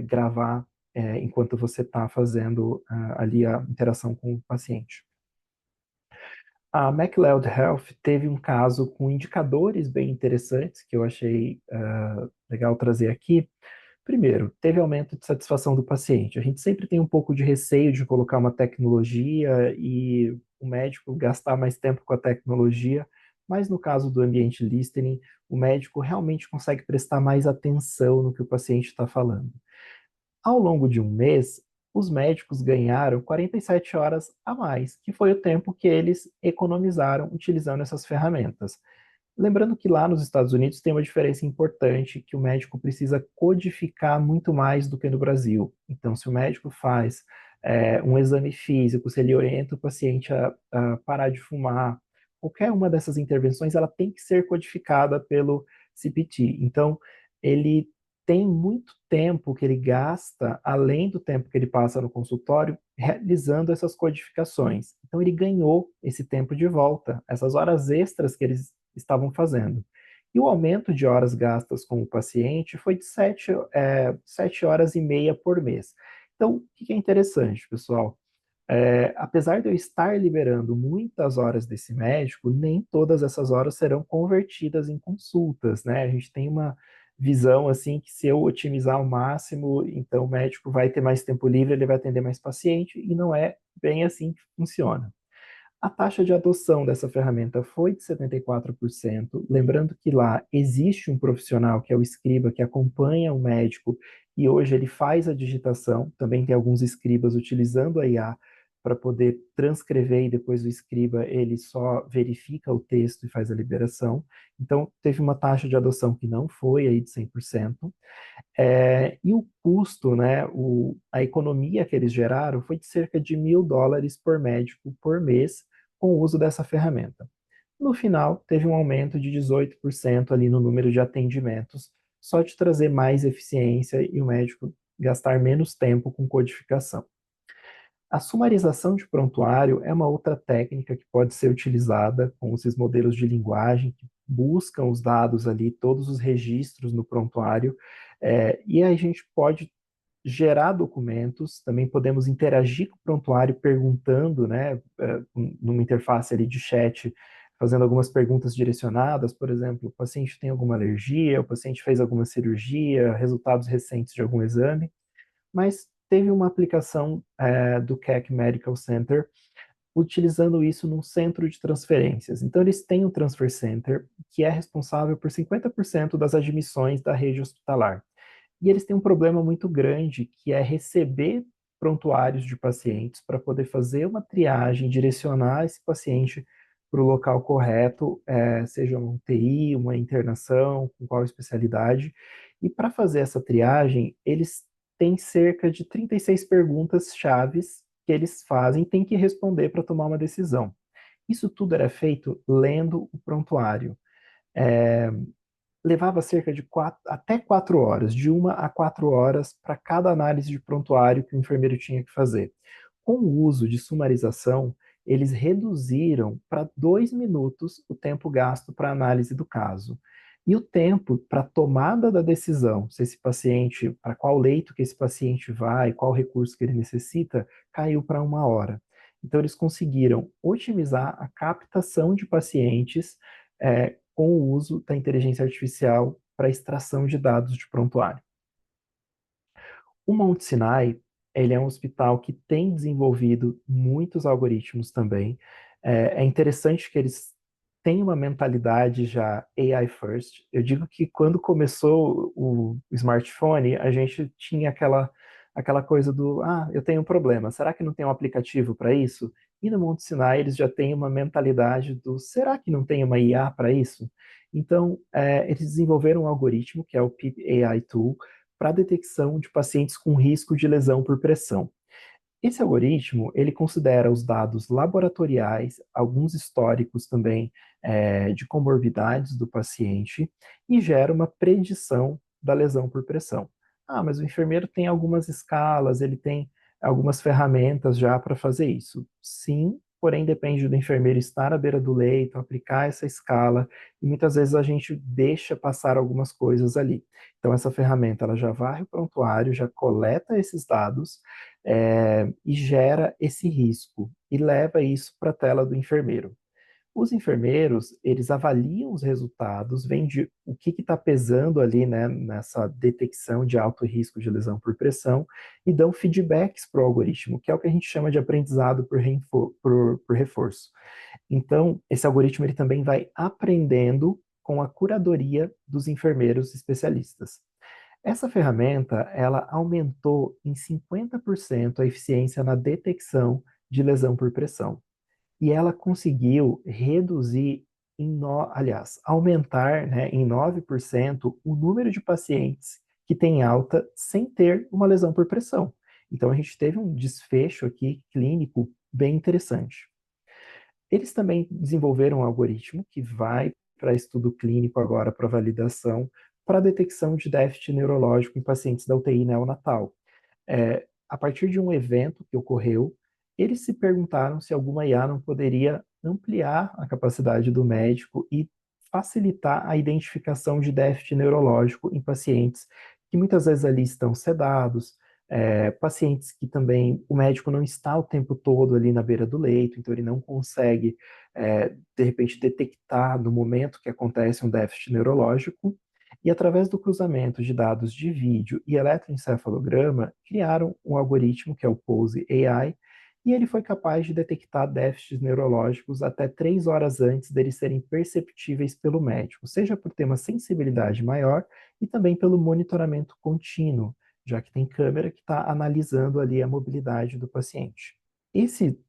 gravar enquanto você está fazendo ali a interação com o paciente. A MacLeod Health teve um caso com indicadores bem interessantes que eu achei legal trazer aqui. Primeiro, teve aumento de satisfação do paciente. A gente sempre tem um pouco de receio de colocar uma tecnologia e o médico gastar mais tempo com a tecnologia, mas no caso do ambiente listening, o médico realmente consegue prestar mais atenção no que o paciente está falando. Ao longo de um mês, os médicos ganharam 47 horas a mais, que foi o tempo que eles economizaram utilizando essas ferramentas. Lembrando que lá nos Estados Unidos tem uma diferença importante, que o médico precisa codificar muito mais do que no Brasil. Então, se o médico faz um exame físico, se ele orienta o paciente a parar de fumar, qualquer uma dessas intervenções, ela tem que ser codificada pelo CPT. Então, ele tem muito tempo que ele gasta, além do tempo que ele passa no consultório, realizando essas codificações. Então, ele ganhou esse tempo de volta, essas horas extras que eles estavam fazendo. E o aumento de horas gastas com o paciente foi de 7 horas e meia por mês. Então, o que é interessante, pessoal? Apesar de eu estar liberando muitas horas desse médico, nem todas essas horas serão convertidas em consultas, né? A gente tem uma visão assim que se eu otimizar ao máximo, então o médico vai ter mais tempo livre, ele vai atender mais paciente, e não é bem assim que funciona. A taxa de adoção dessa ferramenta foi de 74%. Lembrando que lá existe um profissional, que é o escriba, que acompanha o médico e hoje ele faz a digitação. Também tem alguns escribas utilizando a IA para poder transcrever e depois o escriba ele só verifica o texto e faz a liberação. Então, teve uma taxa de adoção que não foi aí de 100%. E o custo, né, a economia que eles geraram foi de cerca de US$ 1.000 por médico por mês com o uso dessa ferramenta. No final, teve um aumento de 18% ali no número de atendimentos, só de trazer mais eficiência e o médico gastar menos tempo com codificação. A sumarização de prontuário é uma outra técnica que pode ser utilizada com esses modelos de linguagem que buscam os dados ali, todos os registros no prontuário, e a gente pode gerar documentos, também podemos interagir com o prontuário perguntando, né, numa interface ali de chat, fazendo algumas perguntas direcionadas, por exemplo, o paciente tem alguma alergia, o paciente fez alguma cirurgia, resultados recentes de algum exame, mas teve uma aplicação do Keck Medical Center utilizando isso num centro de transferências. Então, eles têm um Transfer Center que é responsável por 50% das admissões da rede hospitalar. E eles têm um problema muito grande, que é receber prontuários de pacientes para poder fazer uma triagem, direcionar esse paciente para o local correto, seja uma UTI, uma internação, com qual especialidade. E para fazer essa triagem, eles têm cerca de 36 perguntas chaves que eles fazem e têm que responder para tomar uma decisão. Isso tudo era feito lendo o prontuário. É, Levava cerca de até 4 horas, de 1 a 4 horas para cada análise de prontuário que o enfermeiro tinha que fazer. Com o uso de sumarização, eles reduziram para 2 minutos o tempo gasto para análise do caso. E o tempo para tomada da decisão, se esse paciente, para qual leito que esse paciente vai, qual recurso que ele necessita, caiu para 1 hora. Então, eles conseguiram otimizar a captação de pacientes com o uso da inteligência artificial para extração de dados de prontuário. O Mount Sinai, ele é um hospital que tem desenvolvido muitos algoritmos também. É interessante que eles têm uma mentalidade já AI first. Eu digo que quando começou o smartphone, a gente tinha aquela coisa do, eu tenho um problema, será que não tem um aplicativo para isso? E no Monte Sinai eles já têm uma mentalidade do, será que não tem uma IA para isso? Então, eles desenvolveram um algoritmo, que é o PIP AI Tool, para a detecção de pacientes com risco de lesão por pressão. Esse algoritmo, ele considera os dados laboratoriais, alguns históricos também de comorbidades do paciente e gera uma predição da lesão por pressão. Mas o enfermeiro tem algumas escalas, ele tem algumas ferramentas já para fazer isso. Sim, porém depende do enfermeiro estar à beira do leito, aplicar essa escala, e muitas vezes a gente deixa passar algumas coisas ali. Então essa ferramenta, ela já varre o prontuário, já coleta esses dados, e gera esse risco e leva isso para a tela do enfermeiro. Os enfermeiros, eles avaliam os resultados, veem o que está pesando ali, né, nessa detecção de alto risco de lesão por pressão e dão feedbacks para o algoritmo, que é o que a gente chama de aprendizado por reforço. Então, esse algoritmo ele também vai aprendendo com a curadoria dos enfermeiros especialistas. Essa ferramenta, ela aumentou em 50% a eficiência na detecção de lesão por pressão. E ela conseguiu reduzir aliás, aumentar, né, em 9% o número de pacientes que têm alta sem ter uma lesão por pressão. Então a gente teve um desfecho aqui clínico bem interessante. Eles também desenvolveram um algoritmo que vai para estudo clínico agora para validação para detecção de déficit neurológico em pacientes da UTI neonatal. A partir de um evento que ocorreu, eles se perguntaram se alguma IA não poderia ampliar a capacidade do médico e facilitar a identificação de déficit neurológico em pacientes que muitas vezes ali estão sedados, pacientes que também o médico não está o tempo todo ali na beira do leito, então ele não consegue, de repente, detectar no momento que acontece um déficit neurológico, e através do cruzamento de dados de vídeo e eletroencefalograma, criaram um algoritmo que é o Pose AI, e ele foi capaz de detectar déficits neurológicos até 3 horas antes deles serem perceptíveis pelo médico, seja por ter uma sensibilidade maior e também pelo monitoramento contínuo, já que tem câmera que está analisando ali a mobilidade do paciente. Esse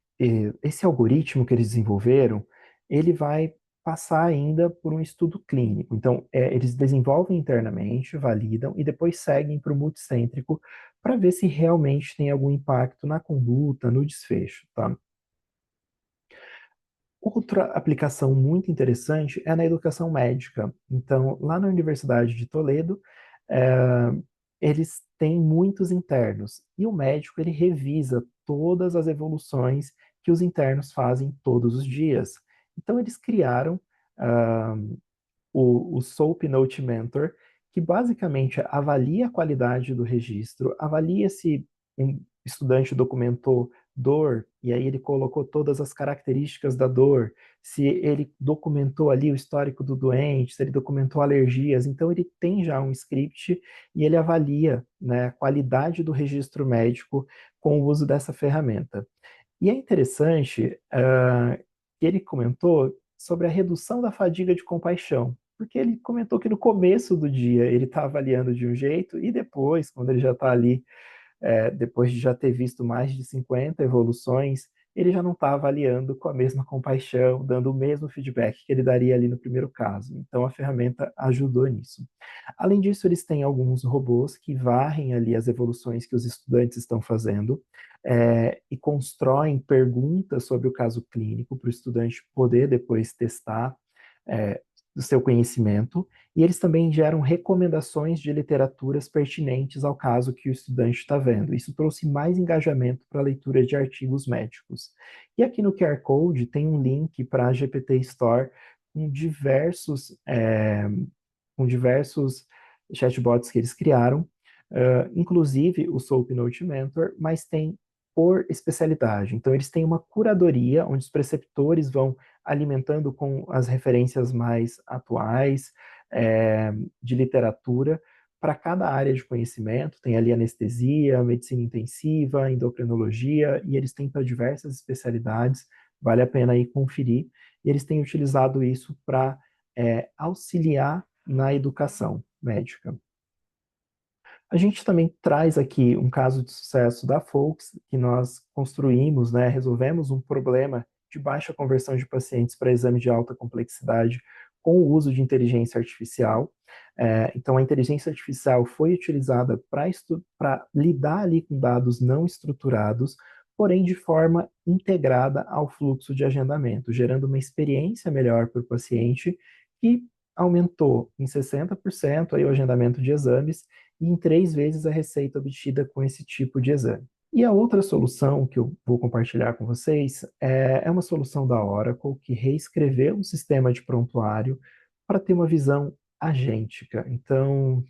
algoritmo que eles desenvolveram, ele vai passar ainda por um estudo clínico. Então, eles desenvolvem internamente, validam e depois seguem para o multicêntrico para ver se realmente tem algum impacto na conduta, no desfecho, tá? Outra aplicação muito interessante é na educação médica. Então, lá na Universidade de Toledo, é, eles têm muitos internos e o médico ele revisa todas as evoluções que os internos fazem todos os dias. Então, eles criaram ah, o SOAP Note Mentor, que basicamente avalia a qualidade do registro, avalia se um estudante documentou dor, e aí ele colocou todas as características da dor, se ele documentou ali o histórico do doente, se ele documentou alergias, então ele tem já um script e ele avalia, né, a qualidade do registro médico com o uso dessa ferramenta. E é interessante que ele comentou sobre a redução da fadiga de compaixão, porque ele comentou que no começo do dia ele está avaliando de um jeito e depois, quando ele já está ali depois de já ter visto mais de 50 evoluções, ele já não está avaliando com a mesma compaixão, dando o mesmo feedback que ele daria ali no primeiro caso. Então, a ferramenta ajudou nisso. Além disso, eles têm alguns robôs que varrem ali as evoluções que os estudantes estão fazendo e constroem perguntas sobre o caso clínico para o estudante poder depois testar é, o seu conhecimento, e eles também geram recomendações de literaturas pertinentes ao caso que o estudante está vendo. Isso trouxe mais engajamento para a leitura de artigos médicos. E aqui no QR Code tem um link para a GPT Store com diversos chatbots que eles criaram, inclusive o Soap Note Mentor, mas tem por especialidade. Então, eles têm uma curadoria, onde os preceptores vão alimentando com as referências mais atuais de literatura para cada área de conhecimento. Tem ali anestesia, medicina intensiva, endocrinologia, e eles têm para diversas especialidades. Vale a pena aí conferir. E eles têm utilizado isso para auxiliar na educação médica. A gente também traz aqui um caso de sucesso da Folks, que nós construímos, né, resolvemos um problema de baixa conversão de pacientes para exame de alta complexidade com o uso de inteligência artificial. Então, a inteligência artificial foi utilizada para lidar ali com dados não estruturados, porém de forma integrada ao fluxo de agendamento, gerando uma experiência melhor para o paciente que aumentou em 60% aí o agendamento de exames e em 3 vezes a receita obtida com esse tipo de exame. E a outra solução que eu vou compartilhar com vocês é uma solução da Oracle que reescreveu um sistema de prontuário para ter uma visão agêntica. Então,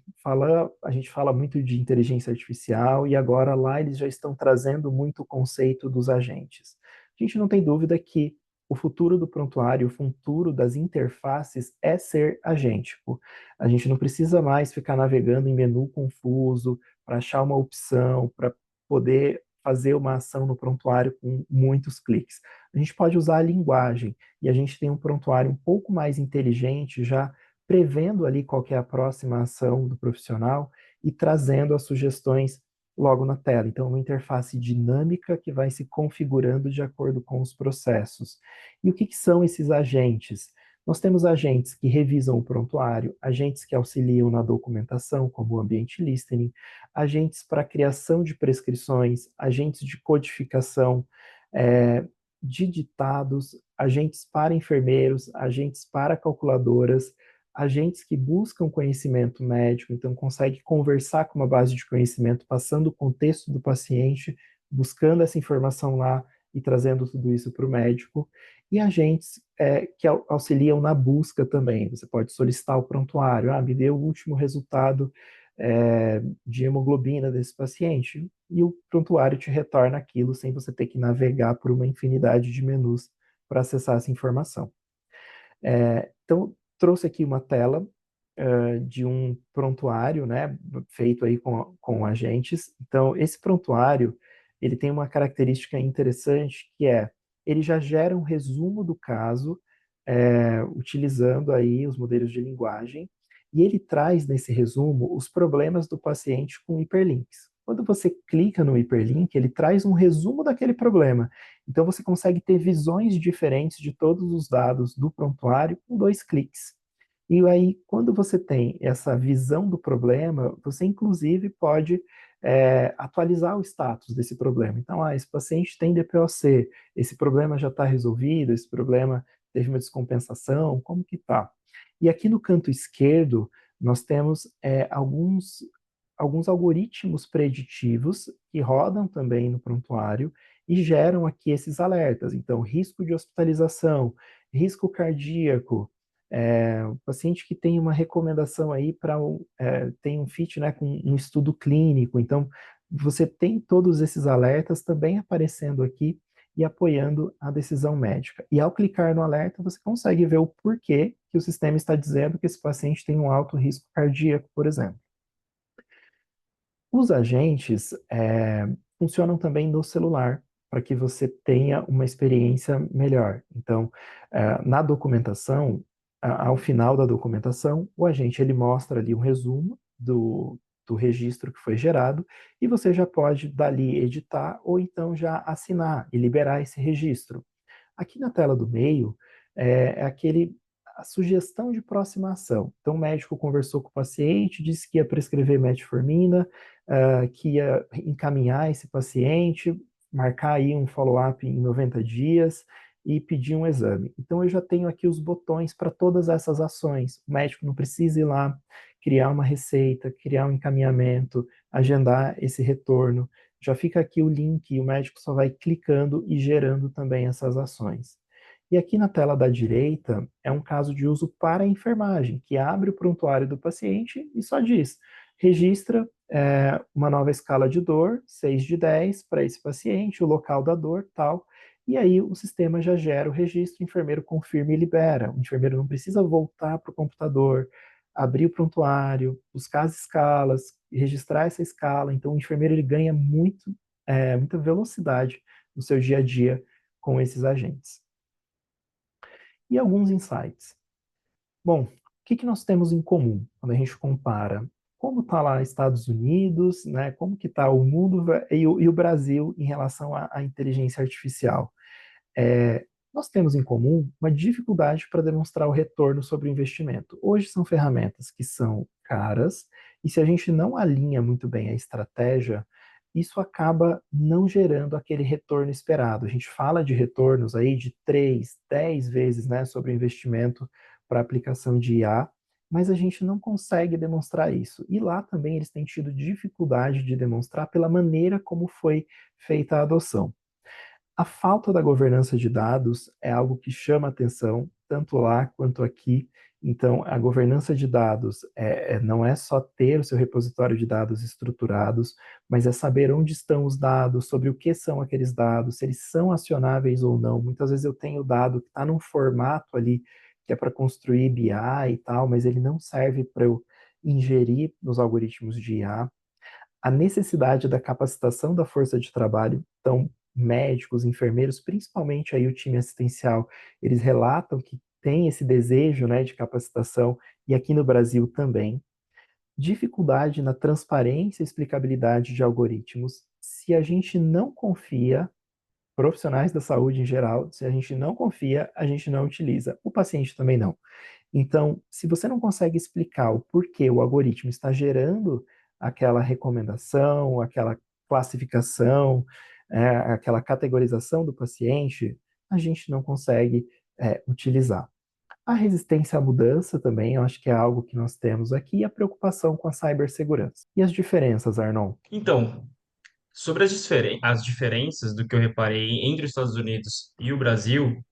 a gente fala muito de inteligência artificial e agora lá eles já estão trazendo muito o conceito dos agentes. A gente não tem dúvida que o futuro do prontuário, o futuro das interfaces é ser agêntico. A gente não precisa mais ficar navegando em menu confuso para achar uma opção, para poder fazer uma ação no prontuário com muitos cliques. A gente pode usar a linguagem e a gente tem um prontuário um pouco mais inteligente já prevendo ali qual que é a próxima ação do profissional e trazendo as sugestões logo na tela. Então, uma interface dinâmica que vai se configurando de acordo com os processos. E o que são esses agentes? Nós temos agentes que revisam o prontuário, agentes que auxiliam na documentação, como o ambiente listening, agentes para criação de prescrições, agentes de codificação, é, de ditados, agentes para enfermeiros, agentes para calculadoras, agentes que buscam conhecimento médico, então consegue conversar com uma base de conhecimento, passando o contexto do paciente, buscando essa informação lá e trazendo tudo isso para o médico, e agentes que auxiliam na busca também. Você pode solicitar o prontuário, me dê o último resultado de hemoglobina desse paciente, e o prontuário te retorna aquilo sem você ter que navegar por uma infinidade de menus para acessar essa informação. Então, trouxe aqui uma tela de um prontuário, né, feito aí com agentes. Então, esse prontuário, ele tem uma característica interessante, que ele já gera um resumo do caso, utilizando aí os modelos de linguagem, e ele traz nesse resumo os problemas do paciente com hiperlinks. Quando você clica no hiperlink, ele traz um resumo daquele problema. Então, você consegue ter visões diferentes de todos os dados do prontuário com 2 cliques. E aí, quando você tem essa visão do problema, você inclusive pode atualizar o status desse problema. Então, esse paciente tem DPOC, esse problema já está resolvido, esse problema teve uma descompensação, como que está? E aqui no canto esquerdo, nós temos alguns algoritmos preditivos que rodam também no prontuário e geram aqui esses alertas. Então, risco de hospitalização, risco cardíaco, o paciente que tem uma recomendação aí para tem um fit, né, com um estudo clínico. Então, você tem todos esses alertas também aparecendo aqui e apoiando a decisão médica. E ao clicar no alerta, você consegue ver o porquê que o sistema está dizendo que esse paciente tem um alto risco cardíaco, por exemplo. Os agentes funcionam também no celular, para que você tenha uma experiência melhor. Então, na documentação, ao final da documentação, o agente ele mostra ali um resumo do registro que foi gerado, e você já pode dali editar ou então já assinar e liberar esse registro. Aqui na tela do meio a sugestão de próxima ação. Então, o médico conversou com o paciente, disse que ia prescrever metformina, que ia encaminhar esse paciente, marcar aí um follow-up em 90 dias e pedir um exame. Então, eu já tenho aqui os botões para todas essas ações. O médico não precisa ir lá, criar uma receita, criar um encaminhamento, agendar esse retorno. Já fica aqui o link e o médico só vai clicando e gerando também essas ações. E aqui na tela da direita é um caso de uso para a enfermagem, que abre o prontuário do paciente e só diz: registra uma nova escala de dor, 6 de 10, para esse paciente, o local da dor, tal. E aí o sistema já gera o registro, o enfermeiro confirma e libera. O enfermeiro não precisa voltar para o computador, abrir o prontuário, buscar as escalas, registrar essa escala. Então o enfermeiro ele ganha muita velocidade no seu dia a dia com esses agentes. E alguns insights. Bom, o que nós temos em comum quando a gente compara como está lá Estados Unidos, né, como que está o mundo e o Brasil em relação à inteligência artificial? Nós temos em comum uma dificuldade para demonstrar o retorno sobre o investimento. Hoje são ferramentas que são caras, e se a gente não alinha muito bem a estratégia, isso acaba não gerando aquele retorno esperado. A gente fala de retornos aí de 3, 10 vezes, né, sobre o investimento para aplicação de IA, mas a gente não consegue demonstrar isso. E lá também eles têm tido dificuldade de demonstrar pela maneira como foi feita a adoção. A falta da governança de dados é algo que chama atenção, tanto lá quanto aqui. Então, a governança de dados não é só ter o seu repositório de dados estruturados, mas é saber onde estão os dados, sobre o que são aqueles dados, se eles são acionáveis ou não. Muitas vezes eu tenho dado que está num formato ali que é para construir BI e tal, mas ele não serve para eu ingerir nos algoritmos de IA. A necessidade da capacitação da força de trabalho, então médicos, enfermeiros, principalmente aí o time assistencial, eles relatam que tem esse desejo, né, de capacitação, e aqui no Brasil também. Dificuldade na transparência e explicabilidade de algoritmos. Se a gente não confia, profissionais da saúde em geral, se a gente não confia, a gente não utiliza. O paciente também não. Então, se você não consegue explicar o porquê o algoritmo está gerando aquela recomendação, aquela classificação, aquela categorização do paciente, a gente não consegue utilizar. A resistência à mudança também, eu acho que é algo que nós temos aqui, e a preocupação com a cibersegurança. E as diferenças, Arnon? Então, sobre as diferenças do que eu reparei entre os Estados Unidos e o Brasil,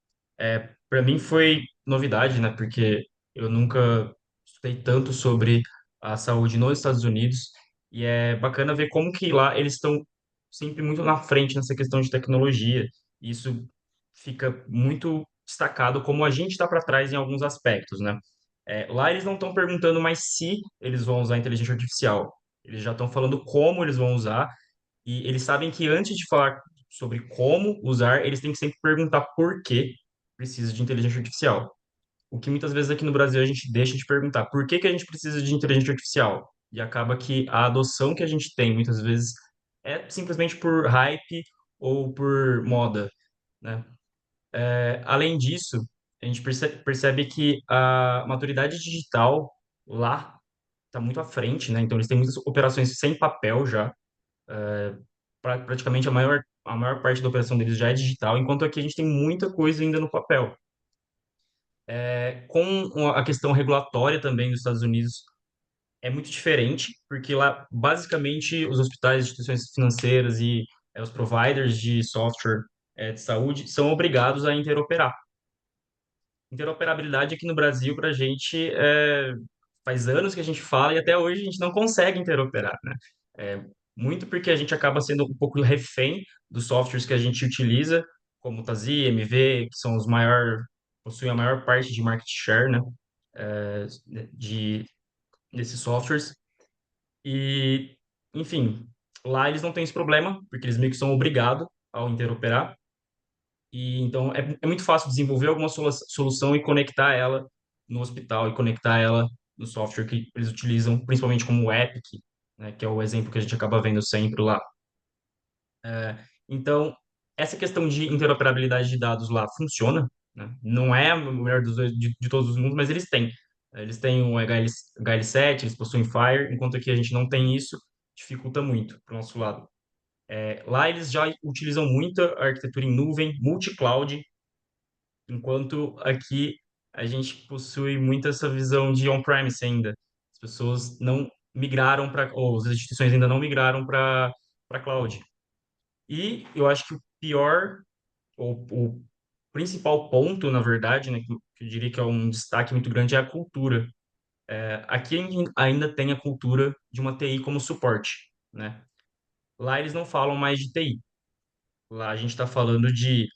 para mim foi novidade, né? Porque eu nunca estudei tanto sobre a saúde nos Estados Unidos e é bacana ver como que lá eles estão sempre muito na frente nessa questão de tecnologia. Isso fica muito destacado como a gente está para trás em alguns aspectos, né? Lá eles não estão perguntando mais se eles vão usar inteligência artificial. Eles já estão falando como eles vão usar e eles sabem que antes de falar sobre como usar, eles têm que sempre perguntar por que precisa de inteligência artificial. O que muitas vezes aqui no Brasil a gente deixa de perguntar por que que a gente precisa de inteligência artificial? E acaba que a adoção que a gente tem muitas vezes é simplesmente por hype ou por moda, né? Além disso, a gente percebe que a maturidade digital lá está muito à frente, né? Então eles têm muitas operações sem papel já, praticamente a maior parte da operação deles já é digital, enquanto aqui a gente tem muita coisa ainda no papel. Com a questão regulatória também dos Estados Unidos é muito diferente, porque lá basicamente os hospitais, instituições financeiras e os providers de software de saúde são obrigados a interoperar. Interoperabilidade aqui no Brasil, para a gente, faz anos que a gente fala e até hoje a gente não consegue interoperar, né? É, muito porque a gente acaba sendo um pouco refém dos softwares que a gente utiliza, como o Tazi, MV, que são possuem a maior parte de market share, né? É, de, desses softwares. E, enfim, lá eles não têm esse problema, porque eles meio que são obrigados ao interoperar. E então é muito fácil desenvolver alguma solução e conectar ela no hospital e conectar ela no software que eles utilizam, principalmente como o Epic, né, que é o exemplo que a gente acaba vendo sempre lá. Então, essa questão de interoperabilidade de dados lá funciona, né? Não é o melhor de todos os mundos, mas eles têm. Eles têm o HL7, eles possuem Fire, enquanto aqui a gente não tem isso, dificulta muito para o nosso lado. Lá eles já utilizam muito a arquitetura em nuvem, multi-cloud, enquanto aqui a gente possui muito essa visão de on-premise ainda. As pessoas não migraram para, ou as instituições ainda não migraram para cloud. E eu acho que o pior, ou o principal ponto, na verdade, né, que eu diria que é um destaque muito grande, é a cultura. Aqui ainda tem a cultura de uma TI como suporte, né? Lá eles não falam mais de TI. Lá a gente está falando de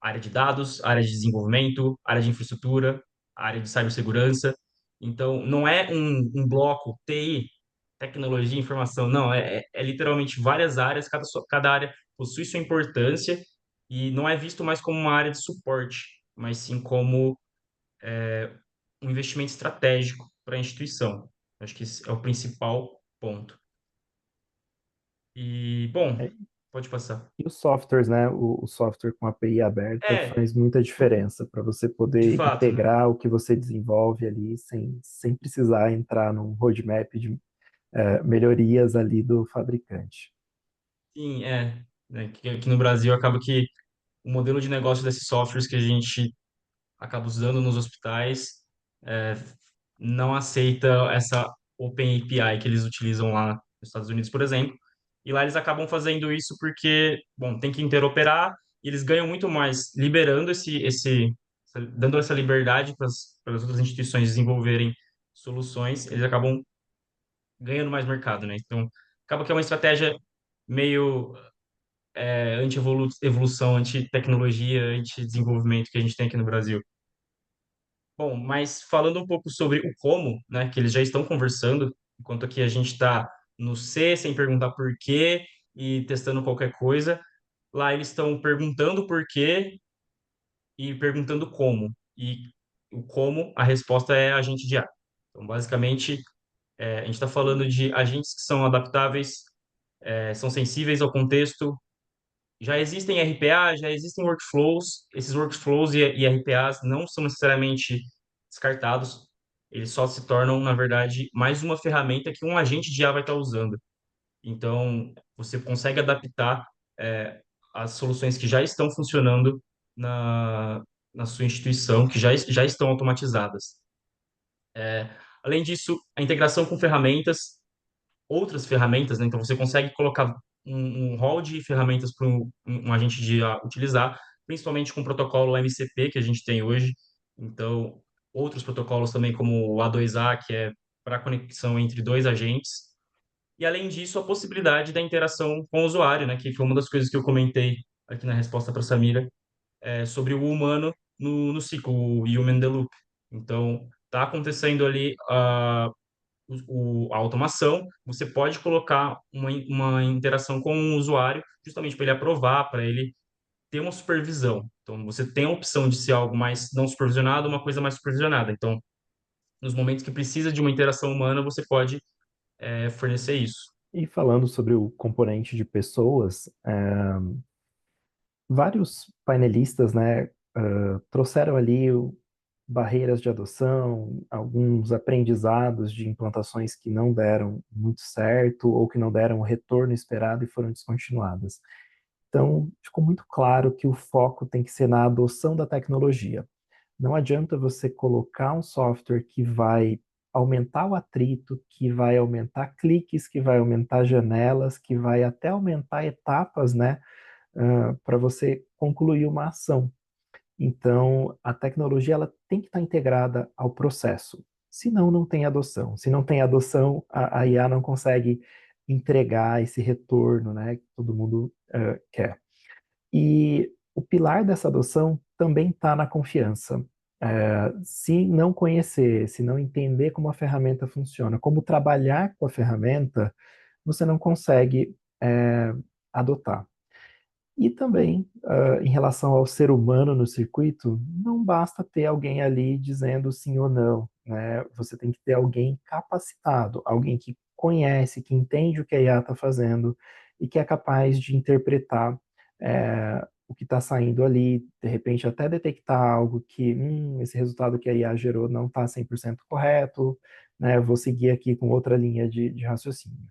área de dados, área de desenvolvimento, área de infraestrutura, área de cibersegurança. Então, não é um bloco TI, tecnologia, informação, não, é literalmente várias áreas, cada área possui sua importância e não é visto mais como uma área de suporte, mas sim como um investimento estratégico para a instituição. Acho que esse é o principal ponto. E, bom, É, pode passar. e os softwares, né? O software com API aberta É, faz muita diferença para você de poder fato, né? integrar o que você desenvolve ali sem precisar entrar num roadmap de melhorias ali do fabricante. Sim, né, que aqui no Brasil acaba que o modelo de negócio desses softwares que a gente acaba usando nos hospitais é, não aceita essa Open API que eles utilizam lá nos Estados Unidos, por exemplo. E lá eles acabam fazendo isso porque, bom, tem que interoperar e eles ganham muito mais liberando dando essa liberdade para as outras instituições desenvolverem soluções, eles acabam ganhando mais mercado, né? Então, acaba que é uma estratégia meio anti-evolução, anti-tecnologia, anti-desenvolvimento que a gente tem aqui no Brasil. Bom, mas falando um pouco sobre o como, né, que eles já estão conversando, enquanto aqui a gente está no C, sem perguntar por quê e testando qualquer coisa, lá eles estão perguntando por quê e perguntando como. E como a resposta é agente de IA. Então, basicamente, a gente está falando de agentes que são adaptáveis, são sensíveis ao contexto. Já existem RPA, já existem workflows. Esses workflows e RPAs não são necessariamente descartados. Eles só se tornam, na verdade, mais uma ferramenta que um agente de IA vai estar usando. Então, você consegue adaptar as soluções que já estão funcionando na, na sua instituição, que já estão automatizadas. Além disso, a integração com ferramentas, outras ferramentas, né? Então, você consegue colocar um hall de ferramentas para um agente de IA utilizar, principalmente com o protocolo MCP que a gente tem hoje. Então, outros protocolos também, como o A2A, que é para conexão entre dois agentes. E, além disso, a possibilidade da interação com o usuário, né? Que foi uma das coisas que eu comentei aqui na resposta para a Samira, sobre o humano no ciclo, o Human in the Loop. Então, está acontecendo ali a automação, você pode colocar uma interação com o usuário, justamente para ele aprovar, para ele ter uma supervisão. Então, você tem a opção de ser algo mais não supervisionado, uma coisa mais supervisionada. Então, nos momentos que precisa de uma interação humana, você pode fornecer isso. E falando sobre o componente de pessoas, vários painelistas, né, trouxeram ali barreiras de adoção, alguns aprendizados de implantações que não deram muito certo ou que não deram o retorno esperado e foram descontinuadas. Então, ficou muito claro que o foco tem que ser na adoção da tecnologia. Não adianta você colocar um software que vai aumentar o atrito, que vai aumentar cliques, que vai aumentar janelas, que vai até aumentar etapas, né, para você concluir uma ação. Então, a tecnologia ela tem que estar integrada ao processo. Senão, não tem adoção. Se não tem adoção, a IA não consegue entregar esse retorno, né, que todo mundo quer. E o pilar dessa adoção também está na confiança. Se não conhecer, se não entender como a ferramenta funciona, como trabalhar com a ferramenta, você não consegue adotar. E também, em relação ao ser humano no circuito, não basta ter alguém ali dizendo sim ou não, né? Você tem que ter alguém capacitado, alguém que conhece, que entende o que a IA está fazendo e que é capaz de interpretar o que está saindo ali, de repente até detectar algo que, esse resultado que a IA gerou não está 100% correto, né? Vou seguir aqui com outra linha de raciocínio.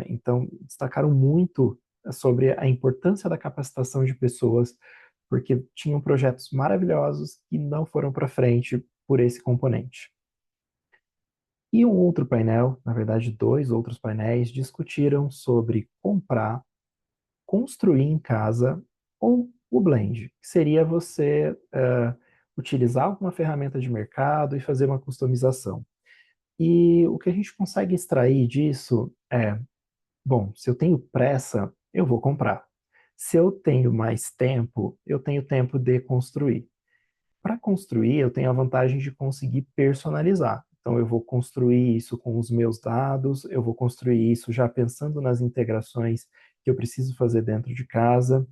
Então, destacaram muito sobre a importância da capacitação de pessoas, porque tinham projetos maravilhosos que não foram para frente por esse componente. E um outro painel, na verdade, dois outros painéis, discutiram sobre comprar, construir em casa ou o blend, que seria você utilizar alguma ferramenta de mercado e fazer uma customização. E o que a gente consegue extrair disso é: bom, se eu tenho pressa, eu vou comprar. Se eu tenho mais tempo, eu tenho tempo de construir. Para construir, eu tenho a vantagem de conseguir personalizar. Então, eu vou construir isso com os meus dados, eu vou construir isso já pensando nas integrações que eu preciso fazer dentro de casa.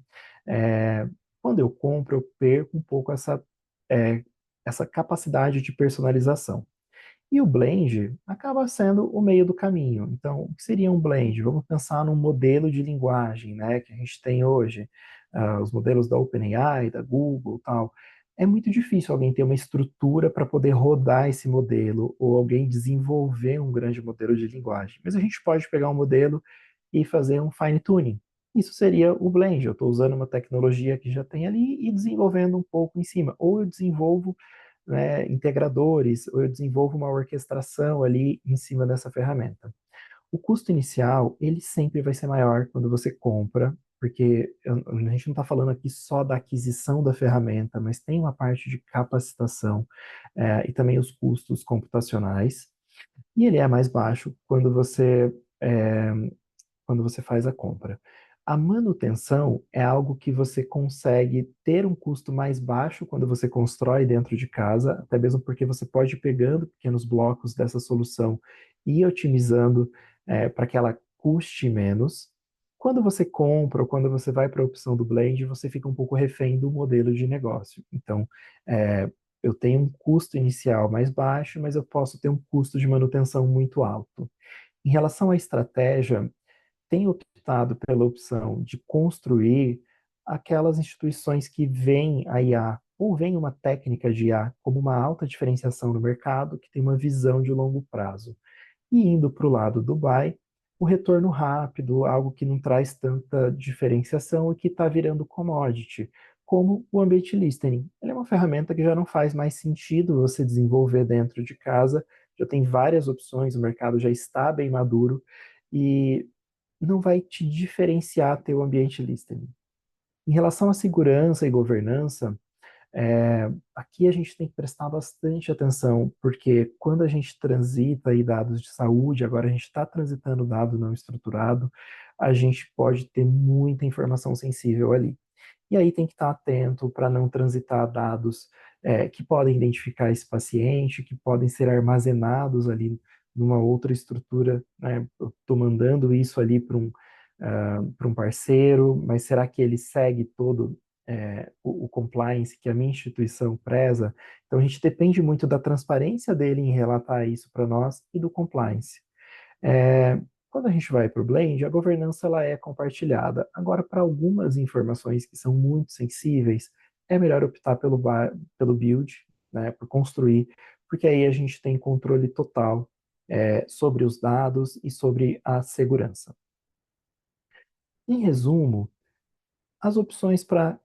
É, Quando eu compro, eu perco um pouco essa capacidade de personalização. E o blend acaba sendo o meio do caminho. Então, o que seria um blend? Vamos pensar num modelo de linguagem, né, que a gente tem hoje, os modelos da OpenAI, da Google, tal. É muito difícil alguém ter uma estrutura para poder rodar esse modelo ou alguém desenvolver um grande modelo de linguagem. Mas a gente pode pegar um modelo e fazer um fine tuning. Isso seria o blend. Eu estou usando uma tecnologia que já tem ali e desenvolvendo um pouco em cima. Ou eu desenvolvo, né, integradores, ou eu desenvolvo uma orquestração ali em cima dessa ferramenta. O custo inicial, ele sempre vai ser maior quando você compra, porque a gente não está falando aqui só da aquisição da ferramenta, mas tem uma parte de capacitação e também os custos computacionais. E ele é mais baixo quando você faz a compra. A manutenção é algo que você consegue ter um custo mais baixo quando você constrói dentro de casa, até mesmo porque você pode ir pegando pequenos blocos dessa solução e ir otimizando para que ela custe menos. Quando você compra ou quando você vai para a opção do blend, você fica um pouco refém do modelo de negócio. Então, eu tenho um custo inicial mais baixo, mas eu posso ter um custo de manutenção muito alto. Em relação à estratégia, tenho optado pela opção de construir aquelas instituições que veem a IA ou veem uma técnica de IA como uma alta diferenciação no mercado, que tem uma visão de longo prazo. E indo para o lado do buy, o retorno rápido, algo que não traz tanta diferenciação e que está virando commodity, como o Ambient Listening. Ele é uma ferramenta que já não faz mais sentido você desenvolver dentro de casa, já tem várias opções, o mercado já está bem maduro e não vai te diferenciar ter o Ambient Listening. Em relação à segurança e governança, aqui a gente tem que prestar bastante atenção, porque quando a gente transita aí dados de saúde, agora a gente está transitando dado não estruturado, a gente pode ter muita informação sensível ali. E aí tem que estar atento para não transitar dados que podem identificar esse paciente, que podem ser armazenados ali numa outra estrutura, né? Eu estou mandando isso ali para um parceiro, mas será que ele segue todo o compliance que a minha instituição preza? Então a gente depende muito da transparência dele em relatar isso para nós e do compliance. É, quando a gente vai para o Blend, a governança ela é compartilhada. Agora, para algumas informações que são muito sensíveis, é melhor optar pelo build, né, por construir, porque aí a gente tem controle total sobre os dados e sobre a segurança. Em resumo, as opções para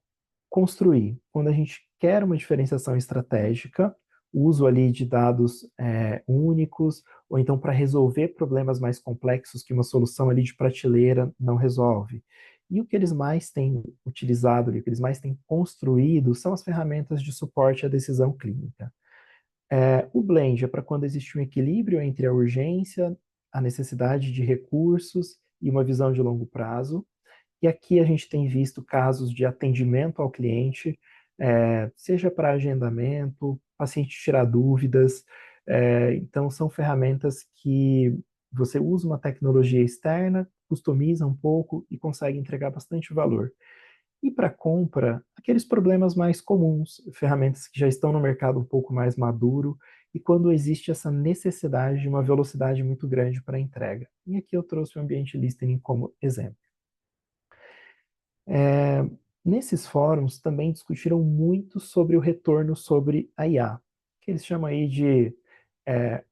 construir, quando a gente quer uma diferenciação estratégica, o uso ali de dados únicos, ou então para resolver problemas mais complexos que uma solução ali de prateleira não resolve. E o que eles mais têm utilizado, o que eles mais têm construído, são as ferramentas de suporte à decisão clínica. O blend é para quando existe um equilíbrio entre a urgência, a necessidade de recursos e uma visão de longo prazo. E aqui a gente tem visto casos de atendimento ao cliente, seja para agendamento, paciente tirar dúvidas. Então, são ferramentas que você usa uma tecnologia externa, customiza um pouco e consegue entregar bastante valor. E para compra, aqueles problemas mais comuns, ferramentas que já estão no mercado um pouco mais maduro e quando existe essa necessidade de uma velocidade muito grande para a entrega. E aqui eu trouxe o Ambient Listening como exemplo. Nesses fóruns também discutiram muito sobre o retorno sobre a IA, que eles chamam aí de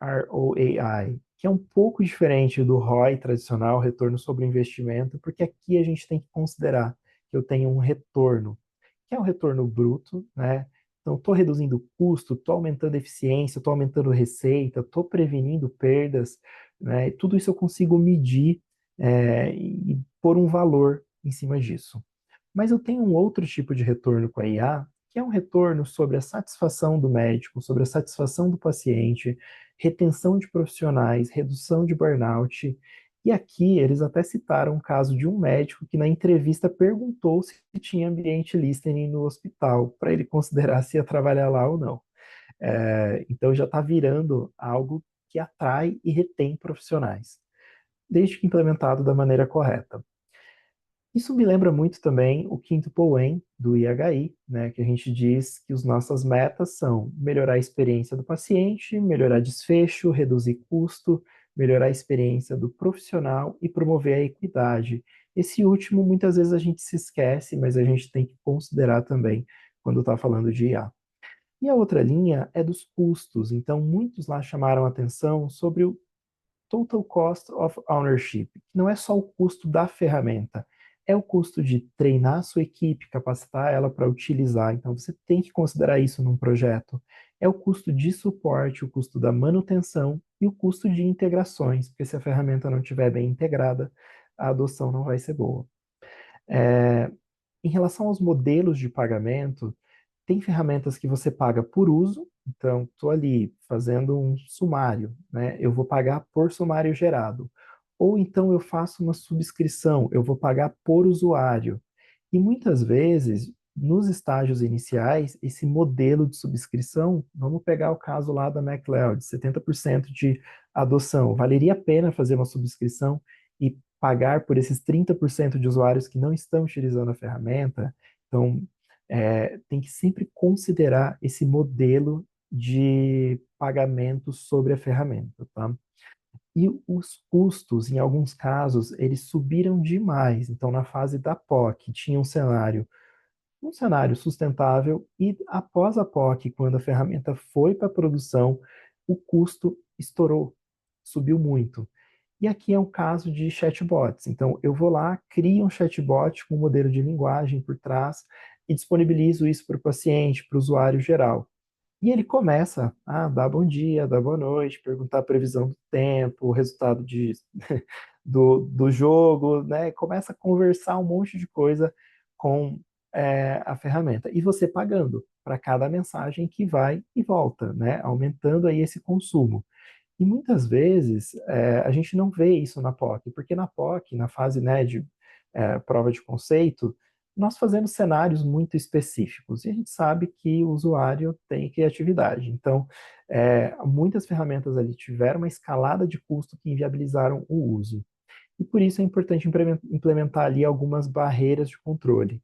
ROAI, que é um pouco diferente do ROI tradicional, retorno sobre o investimento, porque aqui a gente tem que considerar que eu tenho um retorno, que é um retorno bruto, né? Então, estou reduzindo o custo, estou aumentando a eficiência, estou aumentando a receita, estou prevenindo perdas, né? E tudo isso eu consigo medir e pôr um valor em cima disso. Mas eu tenho um outro tipo de retorno com a IA, que é um retorno sobre a satisfação do médico, sobre a satisfação do paciente, retenção de profissionais, redução de burnout. E aqui eles até citaram um caso de um médico que na entrevista perguntou se tinha ambiente listening no hospital, para ele considerar se ia trabalhar lá ou não. Então já está virando algo que atrai e retém profissionais, desde que implementado da maneira correta. Isso me lembra muito também o quinto POEM do IHI, né, que a gente diz que as nossas metas são melhorar a experiência do paciente, melhorar desfecho, reduzir custo, melhorar a experiência do profissional e promover a equidade. Esse último, muitas vezes a gente se esquece, mas a gente tem que considerar também quando está falando de IA. E a outra linha é dos custos. Então, muitos lá chamaram atenção sobre o Total Cost of Ownership, que não é só o custo da ferramenta, é o custo de treinar a sua equipe, capacitar ela para utilizar. Então, você tem que considerar isso num projeto. É o custo de suporte, o custo da manutenção e o custo de integrações, porque se a ferramenta não estiver bem integrada, a adoção não vai ser boa. Em relação aos modelos de pagamento, tem ferramentas que você paga por uso, então estou ali fazendo um sumário, né? Eu vou pagar por sumário gerado. Ou então eu faço uma subscrição, eu vou pagar por usuário. E muitas vezes, nos estágios iniciais, esse modelo de subscrição, vamos pegar o caso lá da MacLeod, 70% de adoção. Valeria a pena fazer uma subscrição e pagar por esses 30% de usuários que não estão utilizando a ferramenta? Então, tem que sempre considerar esse modelo de pagamento sobre a ferramenta, tá? E os custos, em alguns casos, eles subiram demais. Então, na fase da POC, tinha um cenário sustentável, e após a POC, quando a ferramenta foi para a produção, o custo estourou, subiu muito. E aqui é um caso de chatbots. Então, eu vou lá, crio um chatbot com um modelo de linguagem por trás e disponibilizo isso para o paciente, para o usuário geral. E ele começa a dar bom dia, dar boa noite, perguntar a previsão do tempo, o resultado do jogo, né? Começa a conversar um monte de coisa com a ferramenta. E você pagando para cada mensagem que vai e volta, né? Aumentando aí esse consumo. E muitas vezes a gente não vê isso na POC, porque na POC, na fase, né, de prova de conceito, nós fazemos cenários muito específicos e a gente sabe que o usuário tem criatividade. Então, muitas ferramentas ali tiveram uma escalada de custo que inviabilizaram o uso. E por isso é importante implementar ali algumas barreiras de controle.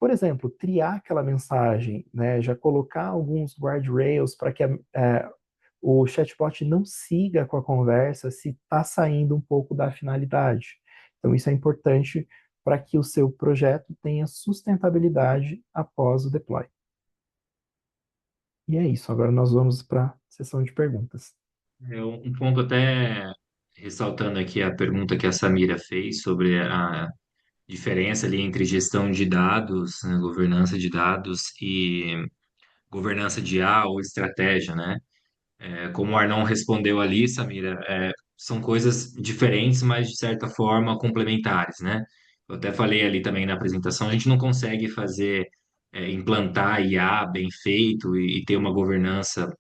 Por exemplo, triar aquela mensagem, né, já colocar alguns guardrails para que o chatbot não siga com a conversa se está saindo um pouco da finalidade. Então, isso é importante para que o seu projeto tenha sustentabilidade após o deploy. E é isso. Agora nós vamos para a sessão de perguntas. Um ponto até ressaltando aqui a pergunta que a Samira fez sobre a diferença ali entre gestão de dados, né, governança de dados e governança de IA ou estratégia, né? Como o Arnon respondeu ali, Samira, são coisas diferentes, mas de certa forma complementares, né? Eu até falei ali também na apresentação, a gente não consegue fazer, implantar IA bem feito e ter uma governança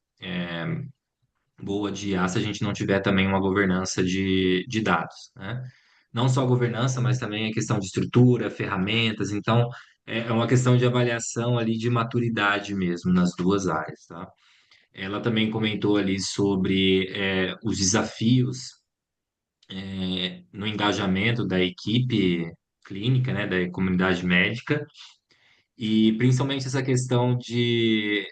boa de IA se a gente não tiver também uma governança de dados, né? Não só a governança, mas também a questão de estrutura, ferramentas. Então, é uma questão de avaliação ali de maturidade mesmo nas duas áreas, tá? Ela também comentou ali sobre os desafios no engajamento da equipe clínica, né, da comunidade médica, e principalmente essa questão de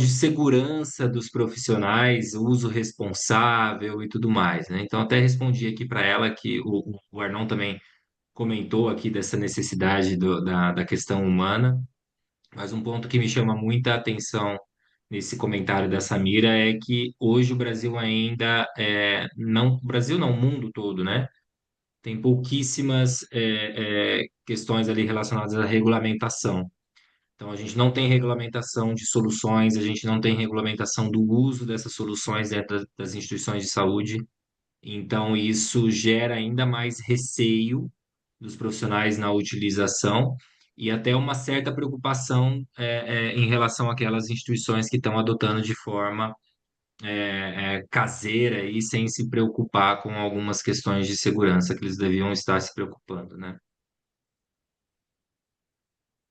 segurança dos profissionais, uso responsável e tudo mais, né? Então, até respondi aqui para ela que o Arnon também comentou aqui dessa necessidade da questão humana, mas um ponto que me chama muita atenção nesse comentário da Samira é que hoje o Brasil ainda não, o Brasil não, o mundo todo, né? Tem pouquíssimas questões ali relacionadas à regulamentação. Então, a gente não tem regulamentação de soluções, a gente não tem regulamentação do uso dessas soluções dentro das instituições de saúde. Então, isso gera ainda mais receio dos profissionais na utilização e até uma certa preocupação em relação àquelas instituições que estão adotando de forma caseira e sem se preocupar com algumas questões de segurança que eles deviam estar se preocupando, né?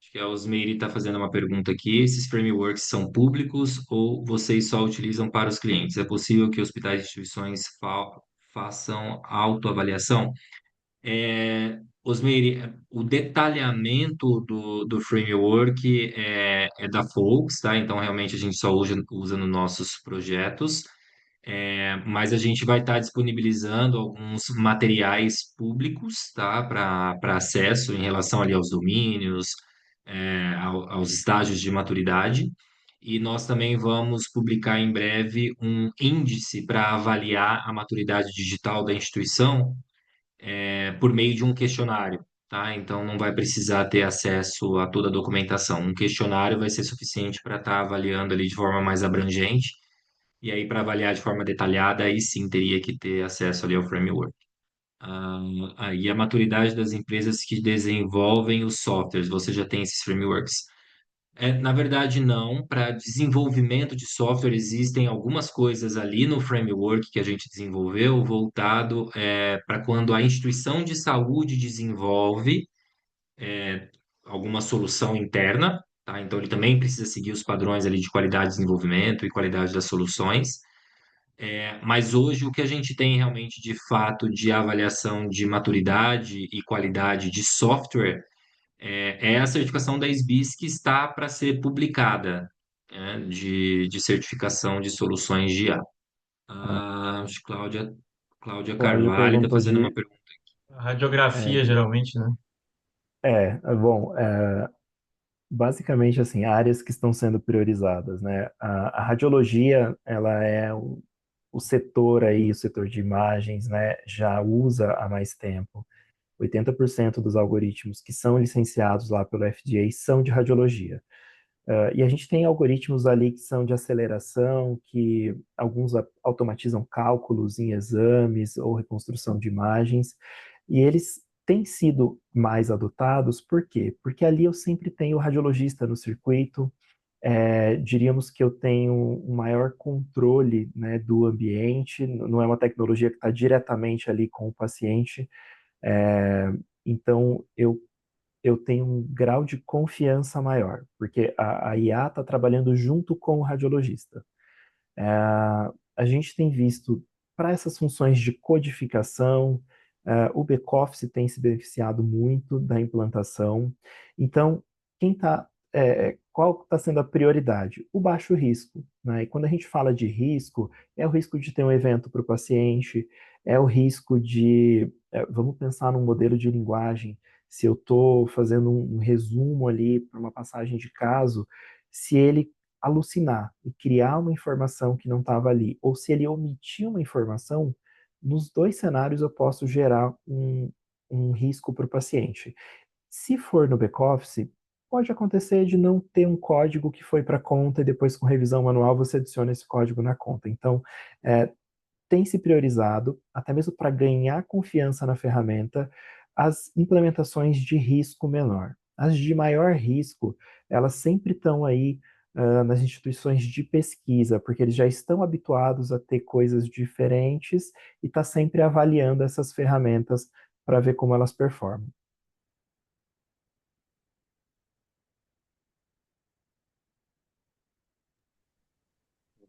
Acho que a Osmeire está fazendo uma pergunta aqui. Esses frameworks são públicos ou vocês só utilizam para os clientes? É possível que hospitais e instituições façam autoavaliação? Osmeire, o detalhamento do framework é da Folks, tá? Então, realmente, a gente só usa nos nossos projetos. Mas a gente vai estar disponibilizando alguns materiais públicos, tá, para acesso em relação ali aos domínios, aos estágios de maturidade. E nós também vamos publicar em breve um índice para avaliar a maturidade digital da instituição, por meio de um questionário, tá? Então não vai precisar ter acesso a toda a documentação. Um questionário vai ser suficiente para estar avaliando ali de forma mais abrangente e aí, para avaliar de forma detalhada, aí sim teria que ter acesso ali ao framework. E a maturidade das empresas que desenvolvem os softwares, você já tem esses frameworks? Na verdade, não. Para desenvolvimento de software, existem algumas coisas ali no framework que a gente desenvolveu, voltado para quando a instituição de saúde desenvolve alguma solução interna, tá? Então, ele também precisa seguir os padrões ali de qualidade de desenvolvimento e qualidade das soluções. Mas hoje o que a gente tem realmente de fato de avaliação de maturidade e qualidade de software é a certificação da SBIS que está para ser publicada, né, de certificação de soluções de IA. A Acho que Cláudia Cláudia Carvalho está perguntou fazendo uma de, pergunta. A radiografia, de geralmente, né? bom, basicamente assim, áreas que estão sendo priorizadas, né? A radiologia, ela é o setor aí, o setor de imagens, né, já usa há mais tempo. 80% dos algoritmos que são licenciados lá pelo FDA são de radiologia. E a gente tem algoritmos ali que são de aceleração, que alguns automatizam cálculos em exames ou reconstrução de imagens, e eles têm sido mais adotados, por quê? Porque ali eu sempre tenho o radiologista no circuito, diríamos que eu tenho um maior controle, né, do ambiente, não é uma tecnologia que está diretamente ali com o paciente, é, então eu tenho um grau de confiança maior, porque a IA está trabalhando junto com o radiologista. É, a gente tem visto para essas funções de codificação, o back-office tem se beneficiado muito da implantação. Então, qual está sendo a prioridade? O baixo risco, né? E quando a gente fala de risco, é o risco de ter um evento para o paciente, é o risco de, vamos pensar num modelo de linguagem, se eu estou fazendo um resumo ali para uma passagem de caso, se ele alucinar e criar uma informação que não estava ali, ou se ele omitir uma informação, nos dois cenários eu posso gerar um risco para o paciente. Se for no back-office, pode acontecer de não ter um código que foi para a conta e depois com revisão manual você adiciona esse código na conta. Então, é, tem se priorizado, até mesmo para ganhar confiança na ferramenta, as implementações de risco menor. As de maior risco, elas sempre estão aí nas instituições de pesquisa, porque eles já estão habituados a ter coisas diferentes e está sempre avaliando essas ferramentas para ver como elas performam.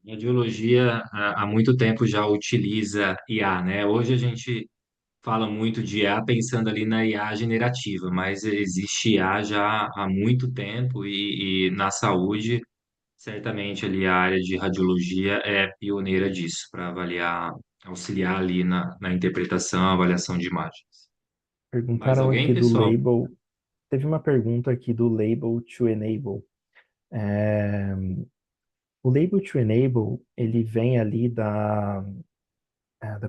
A radiologia há muito tempo já utiliza IA, né? Hoje a gente fala muito de IA pensando ali na IA generativa, mas existe IA já há muito tempo e na saúde, certamente ali a área de radiologia é pioneira disso, para avaliar, auxiliar ali na interpretação, avaliação de imagens. Mais Perguntaram alguém, aqui do pessoal? label, teve uma pergunta aqui do label to enable. É, o label to enable, ele vem ali da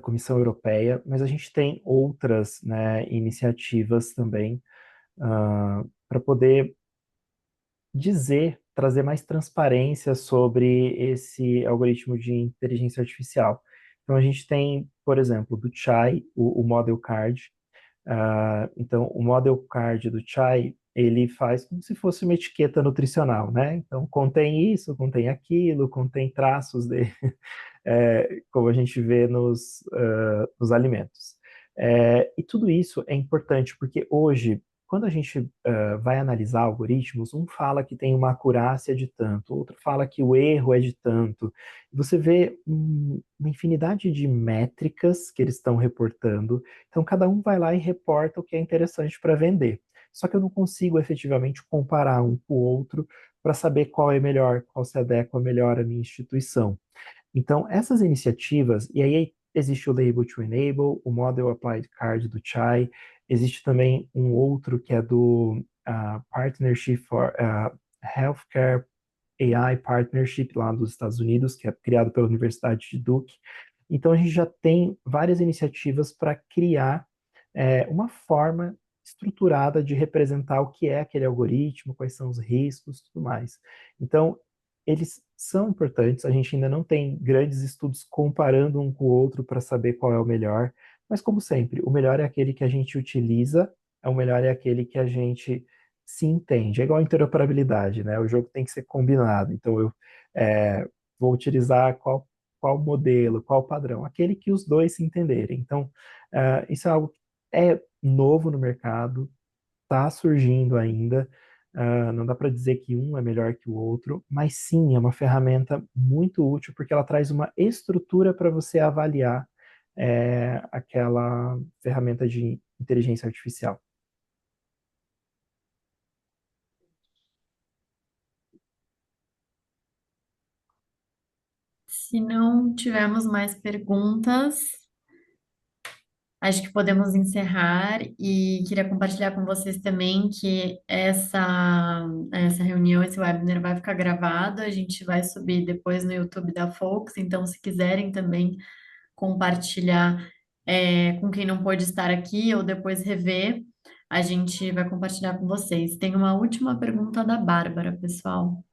Comissão Europeia, mas a gente tem outras, né, iniciativas também para poder trazer mais transparência sobre esse algoritmo de inteligência artificial. Então a gente tem, por exemplo, do Chai, o Model Card. Então o Model Card do Chai, ele faz como se fosse uma etiqueta nutricional, né? Então contém isso, contém aquilo, contém traços de, como a gente vê nos alimentos. E tudo isso é importante porque hoje, quando a gente vai analisar algoritmos, um fala que tem uma acurácia de tanto, outro fala que o erro é de tanto. Você vê uma infinidade de métricas que eles estão reportando, então cada um vai lá e reporta o que é interessante para vender. Só que eu não consigo efetivamente comparar um com o outro para saber qual é melhor, qual se adequa melhor à minha instituição. Então, essas iniciativas, e aí existe o Label to Enable, o Model Applied Card do Chai, existe também um outro que é do Partnership for Healthcare AI Partnership lá dos Estados Unidos, que é criado pela Universidade de Duke. Então, a gente já tem várias iniciativas para criar uma forma estruturada de representar o que é aquele algoritmo, quais são os riscos, tudo mais. Então, eles são importantes, a gente ainda não tem grandes estudos comparando um com o outro para saber qual é o melhor, mas como sempre, o melhor é aquele que a gente utiliza, o melhor é aquele que a gente se entende. É igual a interoperabilidade, né? O jogo tem que ser combinado. Então, eu vou utilizar qual modelo, qual padrão, aquele que os dois se entenderem. Então, isso é algo que é novo no mercado, está surgindo ainda. Não dá para dizer que um é melhor que o outro, mas sim, é uma ferramenta muito útil porque ela traz uma estrutura para você avaliar aquela ferramenta de inteligência artificial. Se não tivermos mais perguntas, acho que podemos encerrar e queria compartilhar com vocês também que essa reunião, esse webinar vai ficar gravado, a gente vai subir depois no YouTube da Folks, então se quiserem também compartilhar com quem não pôde estar aqui ou depois rever, a gente vai compartilhar com vocês. Tem uma última pergunta da Bárbara, pessoal.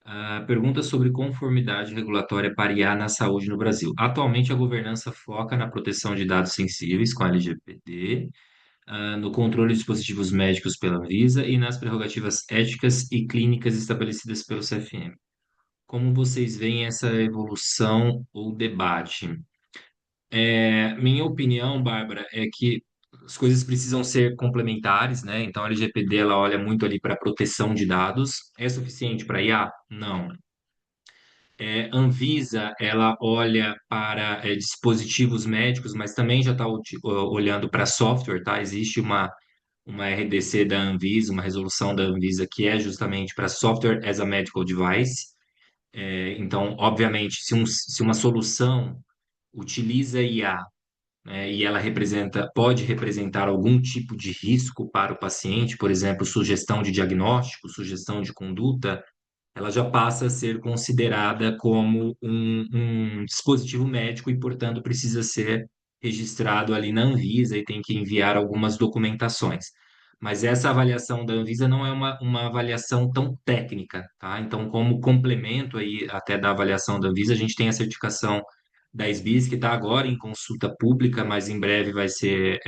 A pergunta sobre conformidade regulatória para IA na saúde no Brasil. Atualmente, a governança foca na proteção de dados sensíveis com a LGPD, no controle de dispositivos médicos pela Anvisa e nas prerrogativas éticas e clínicas estabelecidas pelo CFM. Como vocês veem essa evolução ou debate? Minha opinião, Bárbara, é que as coisas precisam ser complementares, né? Então, a LGPD ela olha muito ali para a proteção de dados. É suficiente para IA? Não. Anvisa, ela olha para dispositivos médicos, mas também já está olhando para software, tá? Existe uma RDC da Anvisa, uma resolução da Anvisa que é justamente para software as a medical device. Então, obviamente, se uma solução utiliza IA, né, e ela pode representar algum tipo de risco para o paciente, por exemplo, sugestão de diagnóstico, sugestão de conduta, ela já passa a ser considerada como um dispositivo médico e, portanto, precisa ser registrado ali na Anvisa e tem que enviar algumas documentações. Mas essa avaliação da Anvisa não é uma avaliação tão técnica, tá? Então, como complemento aí até da avaliação da Anvisa, a gente tem a certificação da SBIS, que está agora em consulta pública, mas em breve vai ser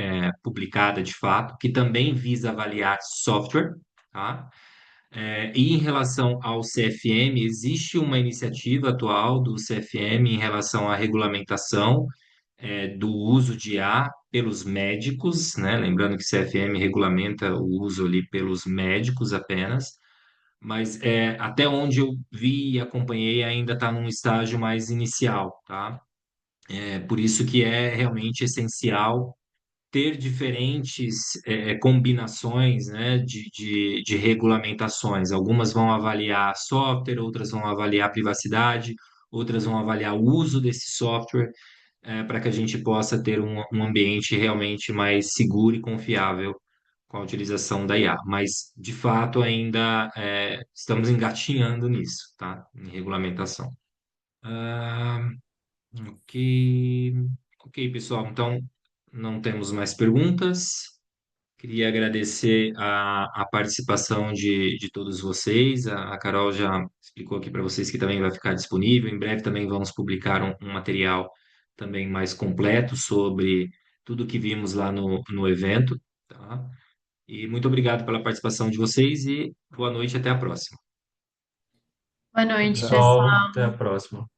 publicada de fato, que também visa avaliar software, tá? E em relação ao CFM, existe uma iniciativa atual do CFM em relação à regulamentação do uso de IA pelos médicos, né? Lembrando que o CFM regulamenta o uso ali pelos médicos apenas, mas até onde eu vi e acompanhei ainda está num estágio mais inicial, tá? Por isso que é realmente essencial ter diferentes combinações, né, de regulamentações. Algumas vão avaliar software, outras vão avaliar privacidade, outras vão avaliar o uso desse software, para que a gente possa ter um ambiente realmente mais seguro e confiável com a utilização da IA. Mas, de fato, ainda estamos engatinhando nisso, tá? Em regulamentação. Ah, ok. Ok, pessoal. Então, não temos mais perguntas. Queria agradecer a participação de todos vocês. A Carol já explicou aqui para vocês que também vai ficar disponível. Em breve também vamos publicar um material também mais completo sobre tudo que vimos lá no evento, tá? E muito obrigado pela participação de vocês e boa noite, até a próxima. Boa noite, Abraço. Pessoal, pessoal. até a próxima.